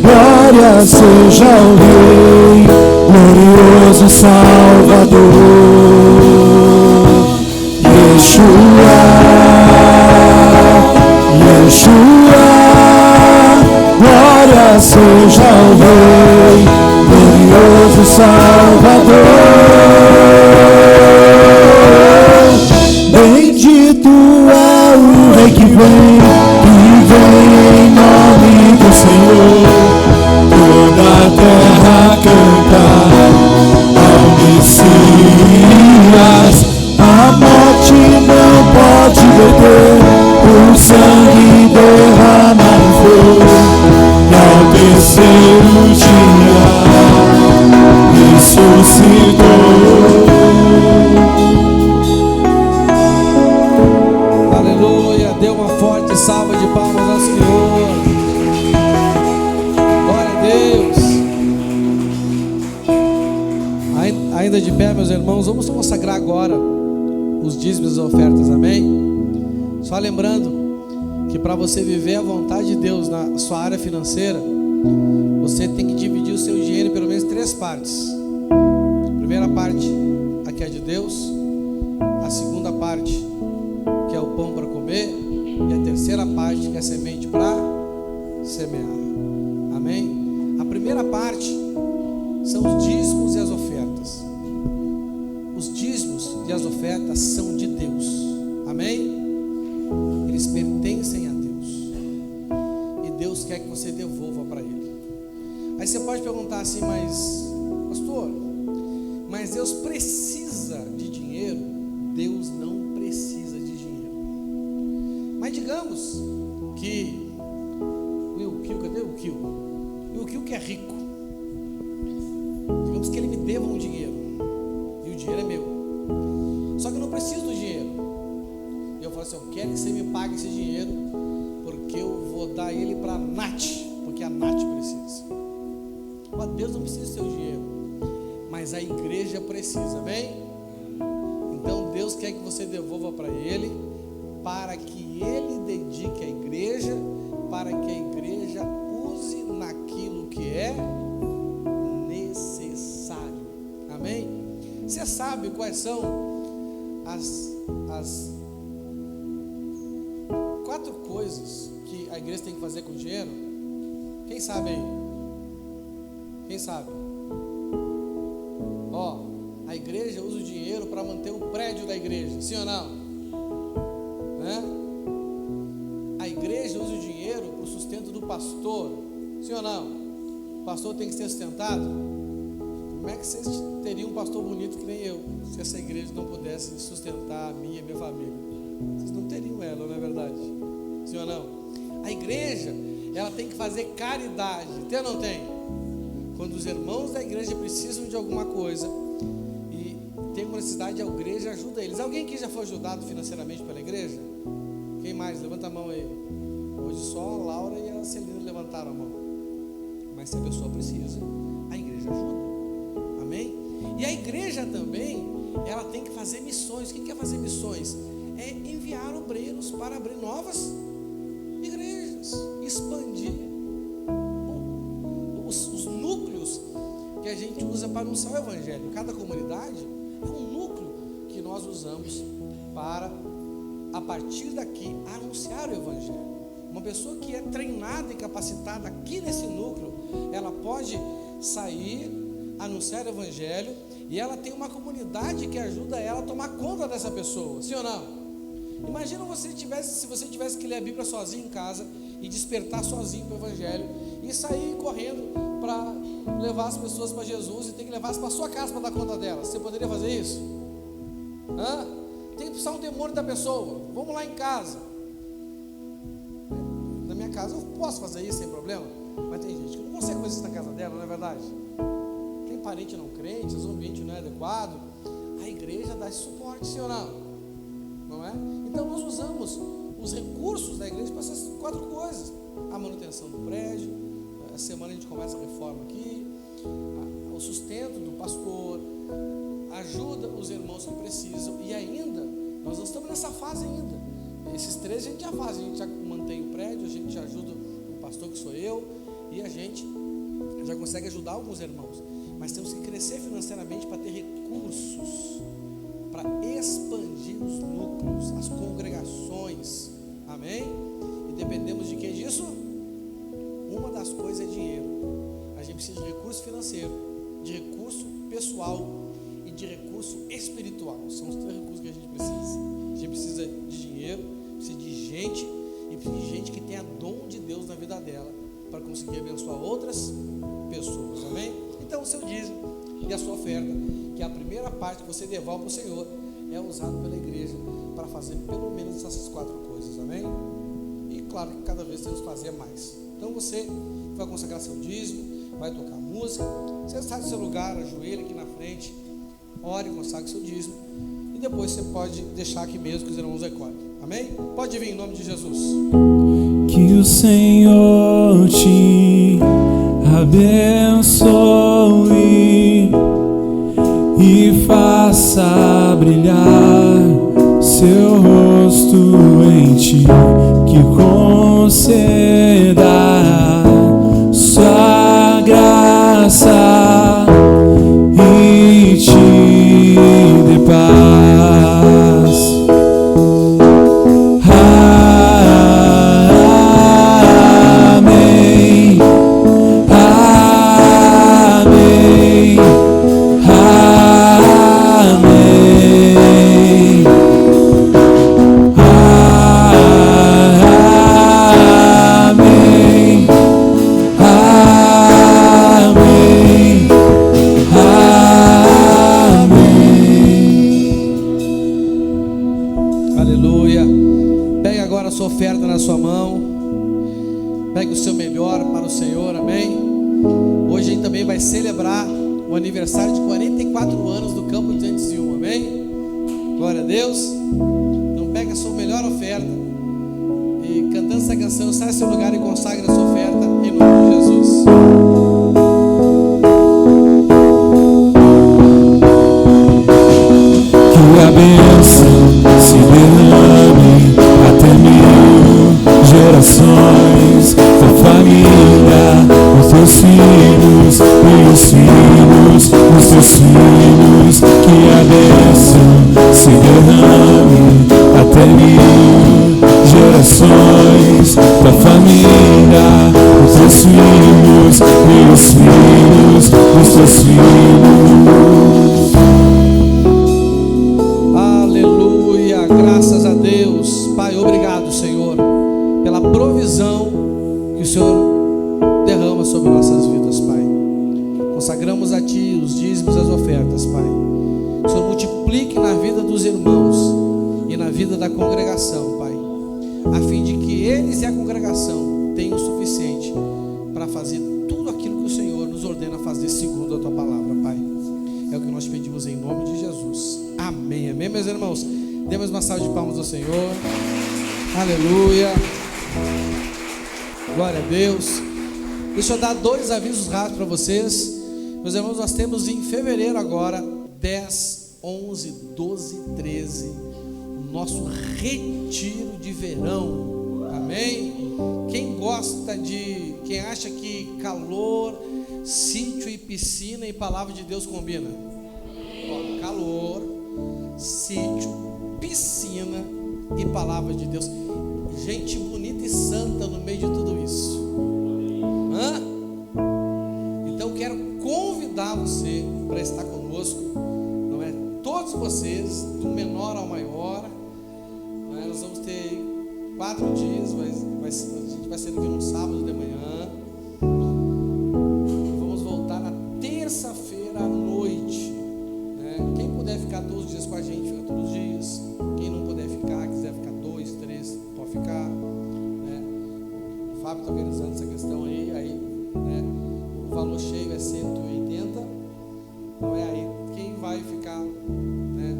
glória seja o Rei, glorioso Salvador. Yeshua, glória seja o Rei, glorioso Salvador. Bendito é o Rei que vem em nome do Senhor. Toda a terra canta ao Messias. A morte não pode deter, o sangue derramado foi. E ao terceiro dia ressuscitou. Aleluia, dê uma forte salva de palmas ao Senhor. Glória a Deus. Ainda de pé, meus irmãos, vamos consagrar agora os dízimos e ofertas, amém? Só lembrando que para você viver a vontade de Deus na sua área financeira, você tem que dividir o seu dinheiro em pelo menos 3 partes. A primeira parte, a que é de Deus. A segunda parte, que é o pão para comer. E a terceira parte, que é a semente para semear. Amém? A primeira parte são os dízimos e as ofertas. Os dízimos e as ofertas são de Deus. Amém? Eles pertencem a Deus. E Deus quer que você devolva para Ele. Aí você pode perguntar assim: mas pastor, Mas Deus precisa de dinheiro? Deus não precisa de dinheiro. Mas digamos que cadê o Will que é rico, digamos que ele me deva um dinheiro, e o dinheiro é meu, só que eu não preciso do dinheiro, e eu falo assim: eu quero que você me pague esse dinheiro, porque eu vou dar ele para a Nath, porque a Nath precisa. Deus não precisa do seu dinheiro, mas a igreja precisa, amém? Então Deus quer que você devolva para Ele, para que Ele dedique a igreja, para que a igreja use naquilo que é necessário, amém? Você sabe quais são as 4 coisas que a igreja tem que fazer com o dinheiro? Quem sabe aí? Quem sabe? A igreja usa o dinheiro para manter o prédio da igreja, sim ou não? Né? A igreja usa o dinheiro para o sustento do pastor, sim ou não? O pastor tem que ser sustentado. Como é que vocês teriam um pastor bonito que nem eu, se essa igreja não pudesse sustentar a minha e minha família? Vocês não teriam ela, não é verdade? Sim ou não? A igreja, ela tem que fazer caridade, tem ou não tem? Quando os irmãos da igreja precisam de alguma coisa e tem uma necessidade, a igreja ajuda eles. Alguém aqui já foi ajudado financeiramente pela igreja? Quem mais? Levanta a mão aí. Hoje só a Laura e a Celina levantaram a mão. Mas se a pessoa precisa, a igreja ajuda. Amém? E a igreja também, ela tem que fazer missões. Quem quer fazer missões? É enviar obreiros para abrir novas igrejas, expandir os núcleos que a gente usa para anunciar o evangelho. Cada comunidade é um núcleo que nós usamos para, a partir daqui, anunciar o evangelho. Uma pessoa que é treinada e capacitada aqui nesse núcleo, ela pode sair, anunciar o evangelho, e ela tem uma comunidade que ajuda ela a tomar conta dessa pessoa, sim ou não? Imagina se você tivesse que ler a Bíblia sozinho em casa e despertar sozinho para o evangelho e sair correndo para levar as pessoas para Jesus e ter que levá-las para a sua casa para dar conta delas. Você poderia fazer isso? Tem que precisar um demônio da pessoa. Vamos lá em casa. Na minha casa eu posso fazer isso sem problema, mas tem gente que não consegue fazer isso na casa dela, não é verdade? Tem parente não crente, o ambiente não é adequado. A igreja dá esse suporte, sim ou não? Não é? Então nós usamos os recursos da igreja para essas 4 coisas: a manutenção do prédio, essa semana a gente começa a reforma aqui, o sustento do pastor, ajuda os irmãos que precisam, e ainda, nós não estamos nessa fase ainda. Esses 3 a gente já faz, a gente já mantém o prédio, a gente já ajuda o pastor que sou eu, e a gente já consegue ajudar alguns irmãos, mas temos que crescer financeiramente para ter recursos, para expandir os núcleos, as congregações, amém? E dependemos de que disso? Uma das coisas é dinheiro. A gente precisa de recurso financeiro, de recurso pessoal e de recurso espiritual. São os 3 recursos que a gente precisa. A gente precisa de dinheiro, precisa de gente, e precisa de gente que tenha dom de Deus na vida dela, para conseguir abençoar outras pessoas, amém? Então o seu dízimo e a sua oferta, que é a primeira parte que você devolve para o Senhor, é usado pela igreja para fazer pelo menos essas 4 coisas, amém? E claro que cada vez temos que fazer mais. Então você vai consagrar seu dízimo, vai tocar música, você está no seu lugar, ajoelha aqui na frente, ore, consagre seu dízimo, e depois você pode deixar aqui mesmo que os irmãos recolhem, amém? Pode vir em nome de Jesus. Que o Senhor te abençoe e faça brilhar seu rosto em ti, que conceda sua graça e te dê paz. Amém. Amém. Amém. sua oferta na sua mão. Pegue o seu melhor para o Senhor, amém? Hoje a gente também vai celebrar o aniversário de 44 anos do Campo 201, amém? Glória a Deus. Então pega a sua melhor oferta e cantando essa canção, sai do seu lugar e consagre a sua oferta em nome de Jesus. Que a bênção se derrame até 1000 gerações da família, os teus filhos e os filhos dos teus filhos. Que a bênção se derrame até 1000 gerações da família, os teus filhos e os filhos dos teus filhos. Aleluia, graças a Deus. Pai, obrigado, Senhor, pela provisão que o Senhor derrama sobre nossas vidas, Pai. Consagramos a Ti os dízimos e as ofertas, Pai. Que o Senhor multiplique na vida dos irmãos e na vida da congregação, Pai, a fim de que eles e a congregação tenham o suficiente para fazer tudo aquilo que o Senhor nos ordena fazer segundo a Tua palavra, Pai. É o que nós pedimos em nome de Jesus. Amém, amém, meus irmãos. Demos uma salva de palmas ao Senhor. Aleluia. Glória a Deus. Deixa eu dar 2 avisos rápidos para vocês. Meus irmãos, nós temos em fevereiro agora 10, 11, 12, 13 o nosso retiro de verão. Amém? Quem acha que calor, sítio e piscina e palavra de Deus combina? Ó, calor, sítio, piscina e palavra de Deus. Gente bonita e santa no meio de tudo isso. Então quero convidar você para estar conosco, não é? Todos vocês, do menor ao maior, não é? Nós vamos ter 4 dias, a gente vai ser aqui no sábado de manhã. Vamos voltar na terça-feira à noite, né? Quem puder ficar todos os dias com a gente, fica todos os dias. Quem não puder ficar, quiser ficar 2, 3, pode ficar, né? O Fábio está organizando essa questão aí, né? O valor cheio é 180, não é? Aí quem vai ficar, né,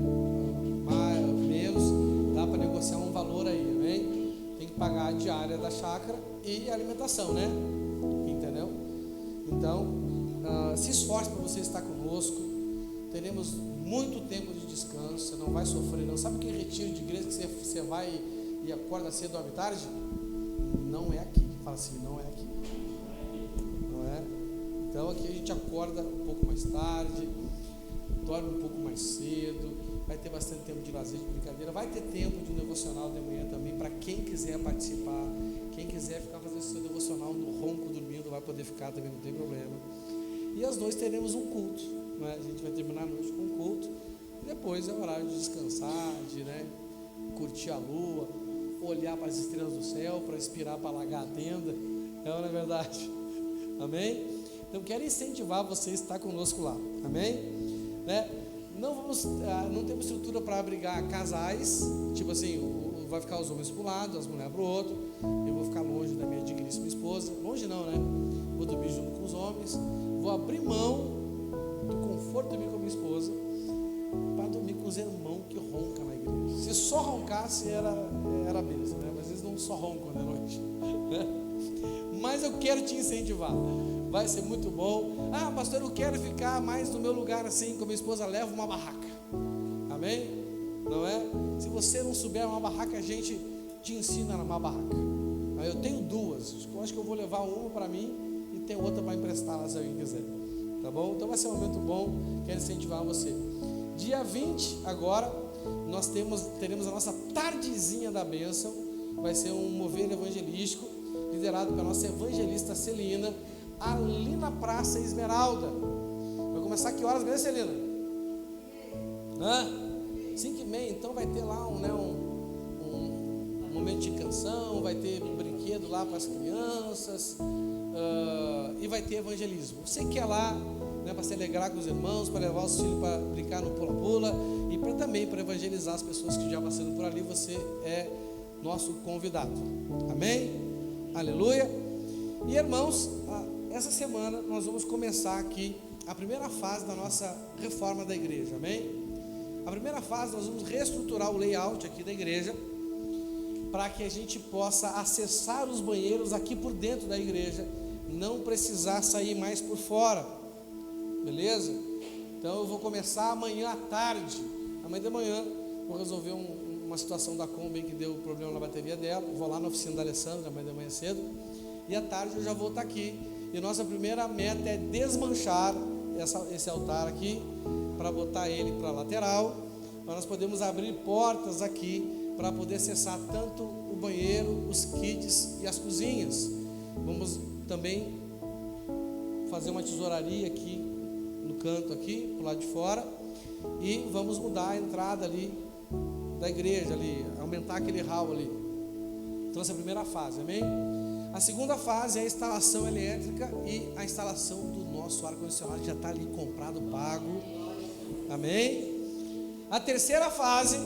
mais ou menos, dá para negociar um valor aí, amém? Tem que pagar a diária da chácara e a alimentação, né? Entendeu? Então, se esforce para você estar conosco. Teremos muito tempo de descanso, você não vai sofrer não. Sabe aquele retiro de igreja que você vai e acorda cedo, dorme tarde? Não é aqui. Fala assim, não é aqui. Não é? Então aqui a gente acorda um pouco mais tarde, dorme um pouco mais cedo, vai ter bastante tempo de lazer, de brincadeira, vai ter tempo de devocional de manhã também, para quem quiser participar, quem quiser ficar fazendo seu devocional no ronco, dormindo, vai poder ficar também, não tem problema. E às noites teremos um culto, né? A gente vai terminar a noite com um culto, e depois é horário de descansar, de, né, curtir a lua, olhar para as estrelas do céu, para inspirar, para alagar a tenda, não é verdade? Amém? Então quero incentivar você a estar conosco lá, amém? Né? Não temos estrutura para abrigar casais, tipo assim, vai ficar os homens para um lado, as mulheres para o outro. Eu vou ficar longe da minha digníssima esposa, longe não, né? Vou dormir junto com os homens, vou abrir mão do conforto de dormir com a minha esposa para dormir com os irmãos que roncam na igreja. Se só roncasse era mesmo, né? Mas eles não só roncam de noite, né? Mas eu quero te incentivar, vai ser muito bom. Ah, pastor, eu quero ficar mais no meu lugar assim, com a minha esposa, leva uma barraca, amém? Não é? Se você não souber uma barraca, a gente te ensina a armar barraca. Eu tenho 2, eu acho que eu vou levar uma para mim e tem outra para emprestar lá se alguém quiser, tá bom? Então vai ser um momento bom, quero incentivar você. Dia 20 agora, nós teremos a nossa tardezinha da bênção, vai ser um mover evangelístico, liderado pela nossa evangelista Celina, ali na Praça Esmeralda. Vai começar que horas mesmo, Celina? 5h30, então vai ter lá um momento de canção, vai ter brinquedo lá para as crianças, e vai ter evangelismo. Você quer lá, né, para se alegrar com os irmãos, para levar os filhos para brincar no pula-pula, e também para evangelizar as pessoas que já passando por ali, você é nosso convidado. Amém? Aleluia. E irmãos, essa semana nós vamos começar aqui a primeira fase da nossa reforma da igreja. Amém? A primeira fase nós vamos reestruturar o layout aqui da igreja, para que a gente possa acessar os banheiros aqui por dentro da igreja, não precisar sair mais por fora, beleza? Então eu vou começar amanhã à tarde, amanhã de manhã, vou resolver uma situação da Kombi que deu problema na bateria dela, vou lá na oficina da Alessandra, amanhã de manhã cedo, e à tarde eu já vou estar aqui, e nossa primeira meta é desmanchar esse altar aqui, para botar ele para a lateral, para nós podermos abrir portas aqui, para poder acessar tanto o banheiro, os kits e as cozinhas. Vamos também fazer uma tesouraria aqui no canto aqui, pro lado de fora, e vamos mudar a entrada ali da igreja ali, aumentar aquele hall ali. Então essa é a primeira fase, amém? A segunda fase é a instalação elétrica e a instalação do nosso ar-condicionado, que já está ali comprado, pago, amém? A terceira fase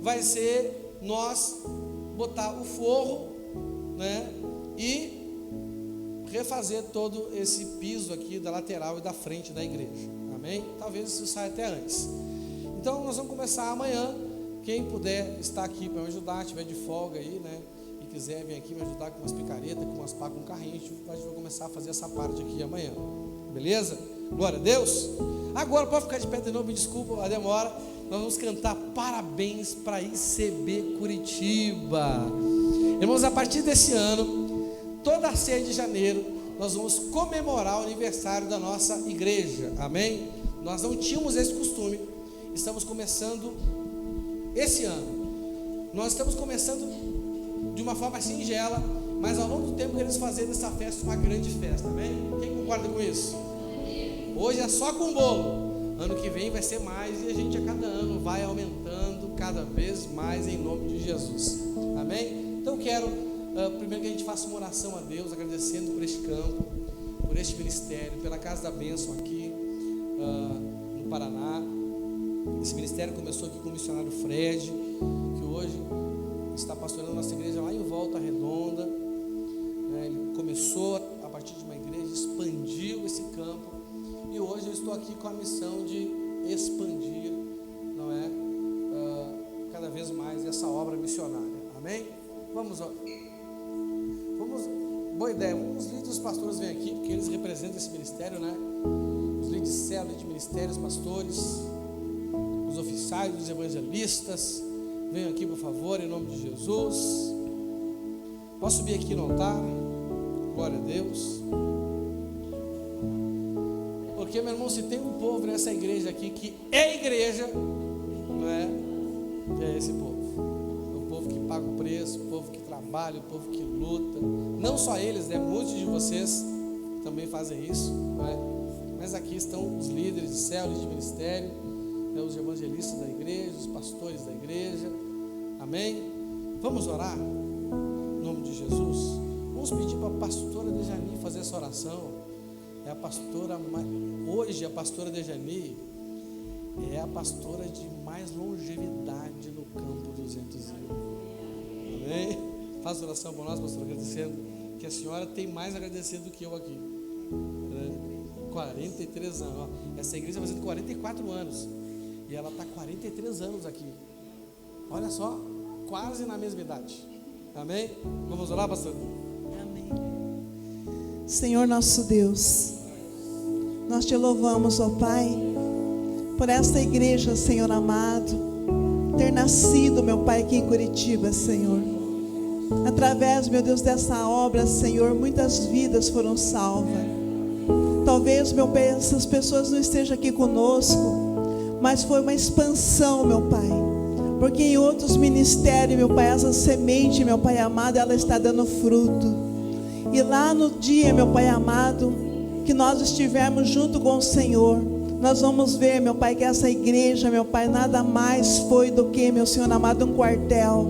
vai ser nós botar o forro, né, e refazer todo esse piso aqui da lateral e da frente da igreja, amém? Talvez isso saia até antes. Então nós vamos começar amanhã. Quem puder estar aqui para me ajudar, tiver de folga aí, né, e quiser vir aqui me ajudar com umas picaretas, com umas pá, com um carrinho, a gente vai começar a fazer essa parte aqui amanhã, beleza? Glória a Deus. Agora pode ficar de pé de novo, me desculpa a demora. Nós vamos cantar parabéns para ICB Curitiba. Irmãos, a partir desse ano, toda a 6 de janeiro, nós vamos comemorar o aniversário da nossa igreja, amém? Nós não tínhamos esse costume, estamos começando esse ano. Nós estamos começando de uma forma singela, mas ao longo do tempo queremos fazer dessa festa uma grande festa, amém? Quem concorda com isso? Hoje é só com bolo. Ano que vem vai ser mais, e a gente a cada ano vai aumentando cada vez mais em nome de Jesus, amém? Então quero primeiro que a gente faça uma oração a Deus, agradecendo por este campo, por este ministério, pela Casa da Bênção aqui no Paraná. Esse ministério começou aqui com o missionário Fred, que hoje está pastorando nossa igreja lá em Volta Redonda, né? Ele começou a partir de uma igreja, expandiu esse campo, e hoje eu estou aqui com a missão de expandir, não é, cada vez mais essa obra missionária, amém? Boa ideia, os líderes dos pastores vêm aqui, porque eles representam esse ministério, né? Os líderes de célula, de ministérios, pastores, os oficiais, os evangelistas, venham aqui por favor, em nome de Jesus. Posso subir aqui no altar? Glória a Deus. Porque, meu irmão, se tem um povo nessa igreja aqui que é igreja, não é? É esse povo. É o povo que paga o preço, o povo que trabalha, o povo que luta. Não só eles, né? Muitos de vocês também fazem isso, não é? Mas aqui estão os líderes de célula, de ministério, né? Os evangelistas da igreja, os pastores da igreja. Amém? Vamos orar? Em nome de Jesus. Vamos pedir para a pastora Dejani fazer essa oração. É a pastora, hoje a pastora Dejani é a pastora de mais longevidade no campo 201. Amém? Faça oração por nós, pastora, agradecendo, que a senhora tem mais a agradecer do que eu aqui. 43 anos. Ó. Essa igreja vai fazendo 44 anos. E ela está 43 anos aqui. Olha só, quase na mesma idade. Amém? Vamos orar, pastor? Amém. Senhor nosso Deus, nós te louvamos, ó Pai, por esta igreja, Senhor amado, ter nascido, meu Pai, aqui em Curitiba, Senhor. Através, meu Deus, dessa obra, Senhor, muitas vidas foram salvas. Talvez, meu Pai, essas pessoas não estejam aqui conosco, mas foi uma expansão, meu Pai, porque em outros ministérios, meu Pai, essa semente, meu Pai amado, ela está dando fruto. E lá no dia, meu Pai amado, que nós estivermos junto com o Senhor, nós vamos ver, meu Pai, que essa igreja, meu Pai, nada mais foi do que, meu Senhor amado, um quartel,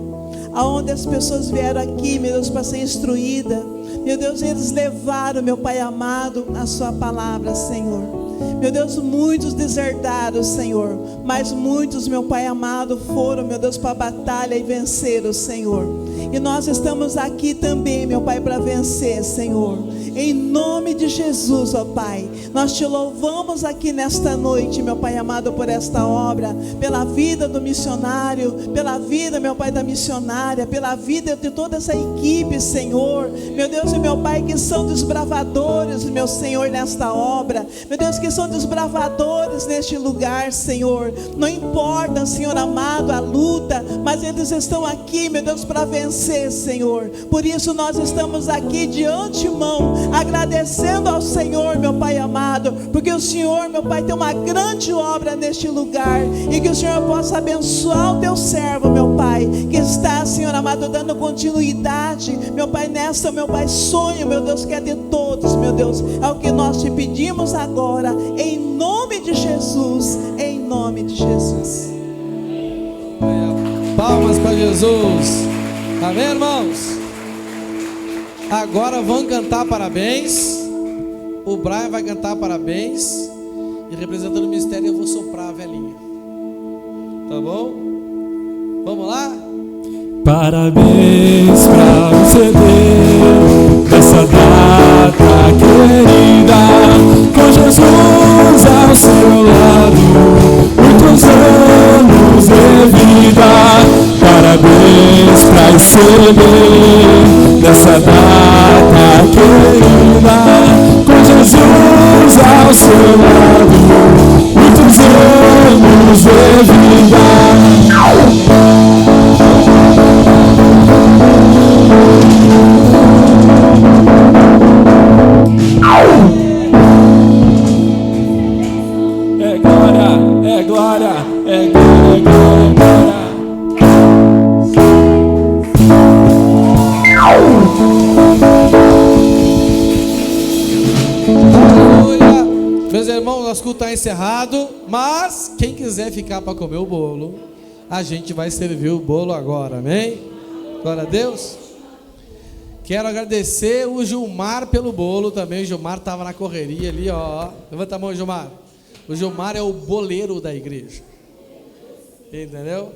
aonde as pessoas vieram aqui, meu Deus, para ser instruída. Meu Deus, eles levaram, meu Pai amado, a sua palavra, Senhor. Meu Deus, muitos deserdaram, Senhor, mas muitos, meu Pai amado, foram, meu Deus, para a batalha e venceram, Senhor. E nós estamos aqui também, meu Pai, para vencer, Senhor. Em nome de Jesus, ó Pai, nós te louvamos aqui nesta noite, meu Pai amado, por esta obra, pela vida do missionário, pela vida, meu Pai, da missionária, pela vida de toda essa equipe, Senhor. Meu Deus e meu Pai, que são desbravadores, meu Senhor, nesta obra. Meu Deus, que são desbravadores neste lugar, Senhor. Não importa, Senhor amado, a luta, mas eles estão aqui, meu Deus, para vencer, Senhor. Por isso nós estamos aqui de antemão, agradecendo ao Senhor, meu Pai amado, porque o Senhor, meu Pai, tem uma grande obra neste lugar, e que o Senhor possa abençoar o teu servo, meu Pai, que está, Senhor amado, dando continuidade, meu Pai, nesta, meu Pai, sonho, meu Deus, que é de todos, meu Deus, é o que nós te pedimos agora, em nome de Jesus, em nome de Jesus. Palmas para Jesus. Amém, irmãos? Agora vão cantar parabéns. O Brian vai cantar parabéns, e representando o ministério eu vou soprar a velhinha. Tá bom? Vamos lá? Parabéns pra você, Deus, nessa data querida, com Jesus ao seu lado, muitos anos de vida. Parabéns pra você, nessa data querida, com Jesus ao seu lado, muitos anos de vida. É glória, é glória, é glória, é glória. Aleluia. Meus irmãos, nosso culto está encerrado, mas quem quiser ficar para comer o bolo, a gente vai servir o bolo agora, amém? Glória a Deus. Quero agradecer o Gilmar pelo bolo também. O Gilmar estava na correria ali, ó. Levanta a mão, Gilmar. O Gilmar é o boleiro da igreja. Entendeu?